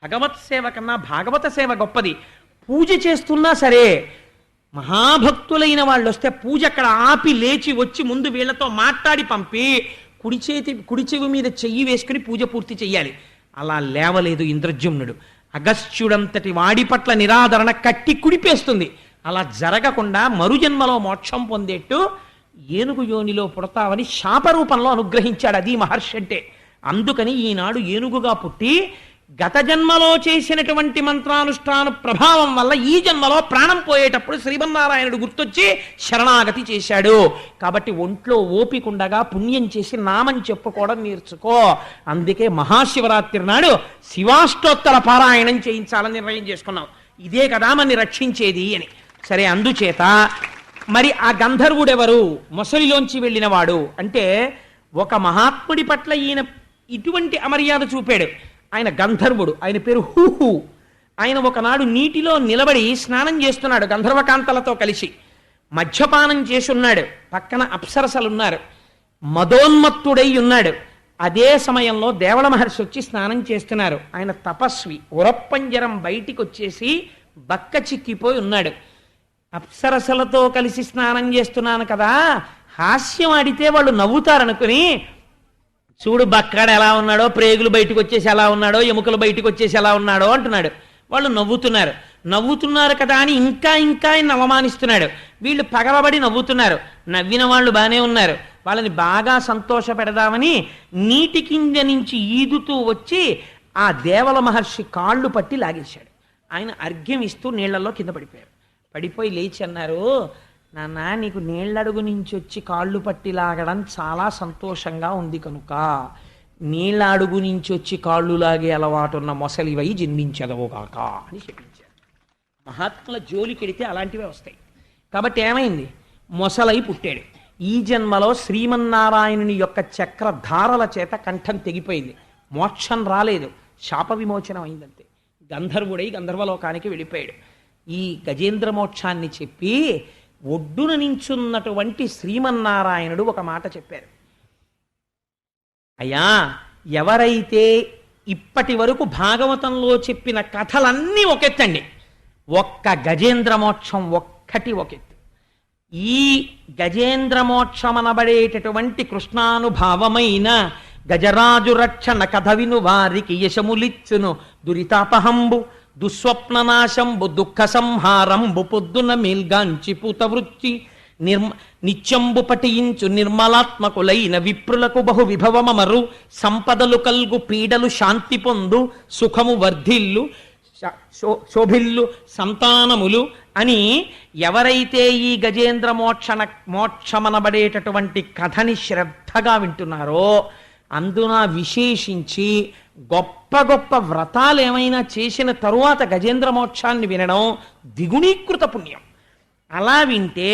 భగవత్ సేవ కన్నా భాగవత సేవ గొప్పది. పూజ చేస్తున్నా సరే మహాభక్తులైన వాళ్ళు వస్తే పూజ అక్కడ ఆపి లేచి వచ్చి ముందు వీళ్లతో మాట్లాడి పంపి కుడి చెవి మీద చెయ్యి వేసుకుని పూజ పూర్తి చెయ్యాలి. అలా లేవలేదు ఇంద్రజుమ్నుడు. అగస్త్యుడంతటి వాడి పట్ల నిరాదరణ కట్టి కుడిపేస్తుంది. అలా జరగకుండా మరుజన్మలో మోక్షం పొందేట్టు ఏనుగు యోనిలో పుడతావని శాపరూపంలో అనుగ్రహించాడు. అది మహర్షి అంటే. అందుకని ఈనాడు ఏనుగుగా పుట్టి గత జన్మలో చేసినటువంటి మంత్రానుష్ఠాన ప్రభావం వల్ల ఈ జన్మలో ప్రాణం పోయేటప్పుడు శ్రీమన్నారాయణుడు గుర్తొచ్చి శరణాగతి చేశాడు. కాబట్టి ఒంట్లో ఓపికండగా పుణ్యం చేసి నామం చెప్పుకోవడం నేర్చుకో. అందుకే మహాశివరాత్రి నాడు శివాష్టోత్తర పారాయణం చేయించాలని నిర్ణయం చేసుకున్నాం. ఇదే కదా మనని రక్షించేది అని. సరే, అందుచేత మరి ఆ గంధర్వుడెవరు? మొసలిలోంచి వెళ్ళినవాడు అంటే ఒక మహాత్ముడి పట్ల ఈయన ఇటువంటి అమర్యాద చూపాడు. ఆయన గంధర్వుడు, ఆయన పేరు హూహు. ఆయన ఒకనాడు నీటిలో నిలబడి స్నానం చేస్తున్నాడు గంధర్వకాంతలతో కలిసి. మద్యపానం చేసి ఉన్నాడు. పక్కన అప్సరసలున్నారు. మదోన్మత్తుడై ఉన్నాడు. అదే సమయంలో దేవళ మహర్షి వచ్చి స్నానం చేస్తున్నారు. ఆయన తపస్వి. ఉరప్పంజరం బయటికి వచ్చేసి బక్క చిక్కిపోయి ఉన్నాడు. అప్సరసలతో కలిసి స్నానం చేస్తున్నాను కదా, హాస్యం ఆడితే వాళ్ళు నవ్వుతారనుకుని, చూడు బక్కాడు ఎలా ఉన్నాడో, ప్రేగులు బయటకు వచ్చేసి ఎలా ఉన్నాడో, ఎముకలు బయటకు వచ్చేసి ఎలా ఉన్నాడో అంటున్నాడు. వాళ్ళు నవ్వుతున్నారు కదా అని ఇంకా ఆయన అవమానిస్తున్నాడు. వీళ్ళు పగలబడి నవ్వుతున్నారు. నవ్విన వాళ్ళు బాగానే ఉన్నారు. వాళ్ళని బాగా సంతోష పెడదామని నీటి కింద నుంచి ఈదుతూ వచ్చి ఆ దేవల మహర్షి కాళ్ళు పట్టి లాగేశాడు. ఆయన అర్ఘ్యం ఇస్తూ నీళ్లలో కింద పడిపోయి లేచి అన్నారు, నాన్న నీకు నీళ్ళడుగు నుంచి వచ్చి కాళ్ళు పట్టి లాగడం చాలా సంతోషంగా ఉంది కనుక నీళ్ళ అడుగు నుంచి వచ్చి కాళ్ళు లాగే అలవాటున్న మొసలివై జన్మించదవుగాక అని చెప్పించారు. మహాత్ముల జోలికెడితే అలాంటివే వస్తాయి. కాబట్టి ఏమైంది? మొసలై పుట్టాడు. ఈ జన్మలో శ్రీమన్నారాయణుని యొక్క చక్రధారల చేత కంఠం తెగిపోయింది. మోక్షం రాలేదు, శాప విమోచనం అయిందంతే. గంధర్వుడై గంధర్వలోకానికి వెళ్ళిపోయాడు. ఈ గజేంద్ర మోక్షాన్ని చెప్పి ఒడ్డున నించున్నటువంటి శ్రీమన్నారాయణుడు ఒక మాట చెప్పారు. అయ్యా, ఎవరైతే ఇప్పటి వరకు భాగవతంలో చెప్పిన కథలన్నీ ఒకెత్తండి, ఒక్క గజేంద్ర మోక్షం ఒక్కటి ఒకెత్తు. ఈ గజేంద్ర మోక్షమనబడేటటువంటి కృష్ణానుభావమైన గజరాజు రక్షణ కథ విను వారికి యశములిచ్చును దురితాపహంబు దుస్వప్ననాశంబు దుఃఖ సంహారంబు పొద్దున మేల్గాంచి పూతవృత్తి నిత్యంబు పఠించు నిర్మలాత్మకులైన విప్రులకు బహు విభవమరు సంపదలు కల్గు పీడలు శాంతి పొందు సుఖము వర్ధిల్లు శోభిల్లు సంతానములు అని ఎవరైతే ఈ గజేంద్ర మోక్షమనబడేటటువంటి కథని శ్రద్ధగా వింటున్నారో, అందున విశేషించి గొప్ప గొప్ప వ్రతాలు ఏమైనా చేసిన తరువాత గజేంద్ర మోక్షాన్ని వినడం ద్విగుణీకృత పుణ్యం. అలా వింటే,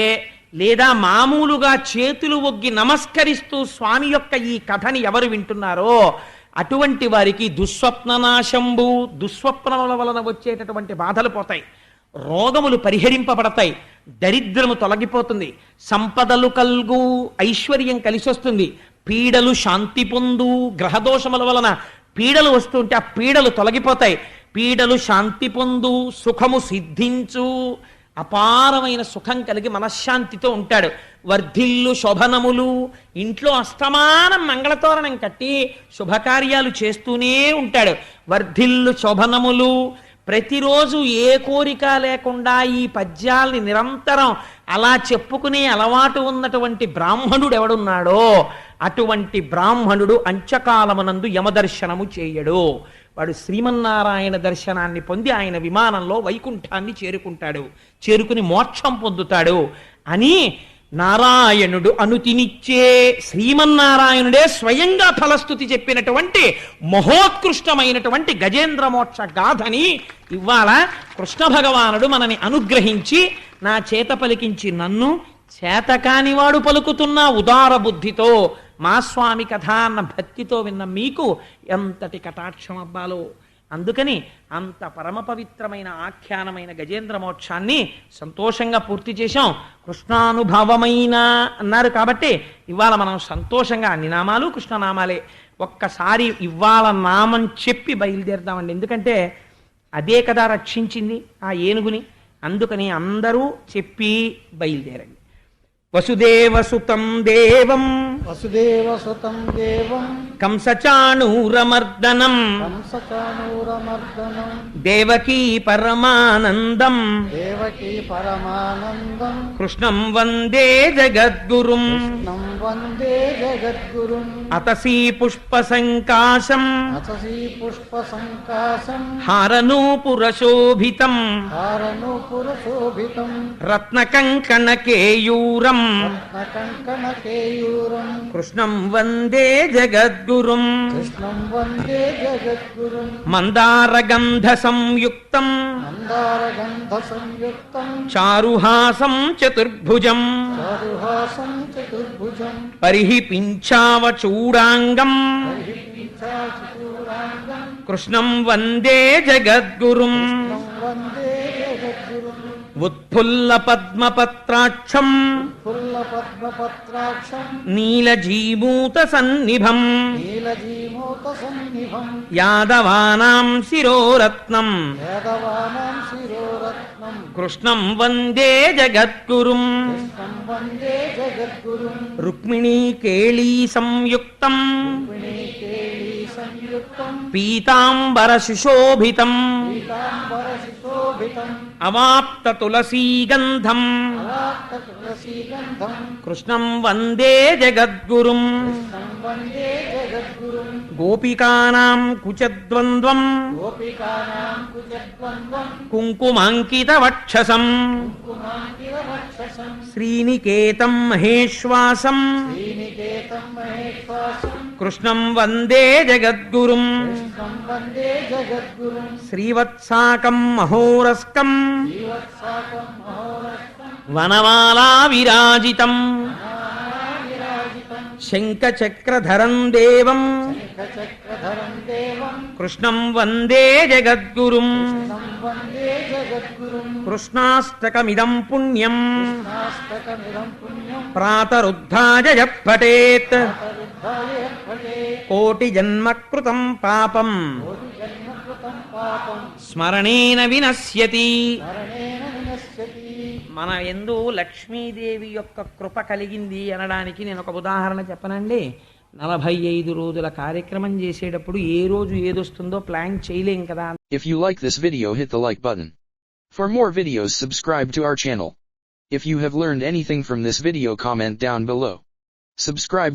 లేదా మామూలుగా చేతులు ఒగ్గి నమస్కరిస్తూ స్వామి యొక్క ఈ కథని ఎవరు వింటున్నారో అటువంటి వారికి దుస్వప్ననాశంబు, దుస్వప్నముల వలన వచ్చేటటువంటి బాధలు పోతాయి, రోగములు పరిహరింపబడతాయి, దరిద్రము తొలగిపోతుంది, సంపదలు కల్గు ఐశ్వర్యం కలిసొస్తుంది, పీడలు శాంతి పొందు, గ్రహదోషముల వలన పీడలు వస్తుంటే ఆ పీడలు తొలగిపోతాయి, పీడలు శాంతి పొందు, సుఖము సిద్ధించు. అపారమైన సుఖం కలిగి మనశ్శాంతితో ఉంటాడు. వర్ధిల్లు శోభనములు, ఇంట్లో అస్తమానం మంగళతోరణం కట్టి శుభకార్యాలు చేస్తూనే ఉంటాడు. వర్ధిల్లు శోభనములు, ప్రతిరోజు ఏ కోరిక లేకుండా ఈ పద్యాల్ని నిరంతరం అలా చెప్పుకునే అలవాటు ఉన్నటువంటి బ్రాహ్మణుడు ఎవడున్నాడో అటువంటి బ్రాహ్మణుడు అంత్యకాలమునందు యమదర్శనము చేయడు. వాడు శ్రీమన్నారాయణ దర్శనాన్ని పొంది ఆయన విమానంలో వైకుంఠాన్ని చేరుకుని మోక్షం పొందుతాడు అని నారాయణుడు అనుతినిచ్చే శ్రీమన్నారాయణుడే స్వయంగా ఫలస్తుతి చెప్పినటువంటి మహోత్కృష్టమైనటువంటి గజేంద్ర మోక్ష గాథని ఇవాళ కృష్ణ భగవానుడు మనని అనుగ్రహించి నా చేత పలికించి నన్ను చేతకానివాడు పలుకుతున్న ఉదార బుద్ధితో మా స్వామి కథ అన్న భక్తితో విన్న మీకు ఎంతటి కటాక్షం అబ్బాలో. అందుకని అంత పరమ పవిత్రమైన ఆఖ్యానమైన గజేంద్ర మోక్షాన్ని సంతోషంగా పూర్తి చేశాం. కృష్ణానుభవమైన అన్నారు కాబట్టి ఇవాళ మనం సంతోషంగా అన్ని నామాలు కృష్ణనామాలే. ఒక్కసారి ఇవాళ నామం చెప్పి బయలుదేరదామండి. ఎందుకంటే అదే కదా రక్షించింది ఆ ఏనుగుని. అందుకని అందరూ చెప్పి బయలుదేరండి. వసుదేవసుతం దేవం వసుదేవసుతం దేవం కంసచాణూరమర్దనం కంసచాణూరమర్దనం దేవకీ పరమానందం దేవకీ పరమానందం కృష్ణం వందే జగద్గురుం కృష్ణం వందే జగద్గురుం అతసీ పుష్పసంకాశం అతసీ పుష్పసంకాశం హారనూపురశోభితం హారనూపురశోభితం రత్నకంకణకేయూరం రత్నకంకణకేయూరం కృష్ణం వందే జగద్గురుం కృష్ణం వందే జగద్గురుం మందారగంధ సంయుక్తం మందారగంధ సంయుక్తం చారుహాసం చతుర్భుజం చారుహాసం చతుర్భుజం పరిహిపించావచూడాంగం పరిహించాచూడాంగం కృష్ణం వందే జగద్గురుం వందే జగద్గురుం ఉత్ఫుల్ల పద్మపత్రాక్షం ఫుల్లపద్మపత్రాక్షం నీలజీమూత సన్నిభం నీలజీమూత సన్నిభం యాదవానాం శిరోరత్నం యాదవానాం శిరోరత్నం కృష్ణం వందే జగద్గురుం కృష్ణం వందే జగద్గురుం రుక్మిణీ కేళీ సంయుక్తం వినీకేళీ సంయుక్తం పీతాంబర సుశోభితం పీతాంబరశోభితం అవాప్త తులసీగంధం అలాక్త తులసీగంధం కృష్ణం వందే జగద్గురుం కృష్ణం వందే జగద్గురుం గోపికానాం కుచద్వంద్వం గోపికానాం కుజద్వంద్వం కుంకుమాంకిత వక్షసం కుమాంకిరవక్షసం శ్రీనికేతం మహేశ్వాసం శ్రీనికేతం మహేశ్వాసం కృష్ణం వందే జగద్గురుం కృష్ణం వందే జగద్గురుం శ్రీవత్సాకం మహోరస్కం జీవత్సాకం మహోరస్తం వనమాలా విరాజితం విరాజితం శంఖచక్రధరం దేవం శంఖచక్రధరం దేవం కృష్ణం వందే జగద్గురుం కృష్ణం వందే జగద్గురుం కృష్ణాష్టకమిదం పుణ్యం నాస్తకమిదం పుణ్యం ప్రాతరుద్ధాయ జపఠేత్ తరుద్ధాయ ఫలే కోటి జన్మకృతం పాపం జన్మకృతం పాపం స్మరణేన వినశ్యతి. మరణేన వినశ్యతి. మన యందు లక్ష్మీదేవి యొక్క కృప కలిగింది అనడానికి నేను ఒక ఉదాహరణ చెప్పనండి. 45 రోజుల కార్యక్రమం చేసేటప్పుడు ఏ రోజు ఏదొస్తుందో ప్లాన్ చేయలేం కదా. If you like this video, hit the like button. For more videos, subscribe to our channel. If you have learned anything from this video, comment down below. Subscribe.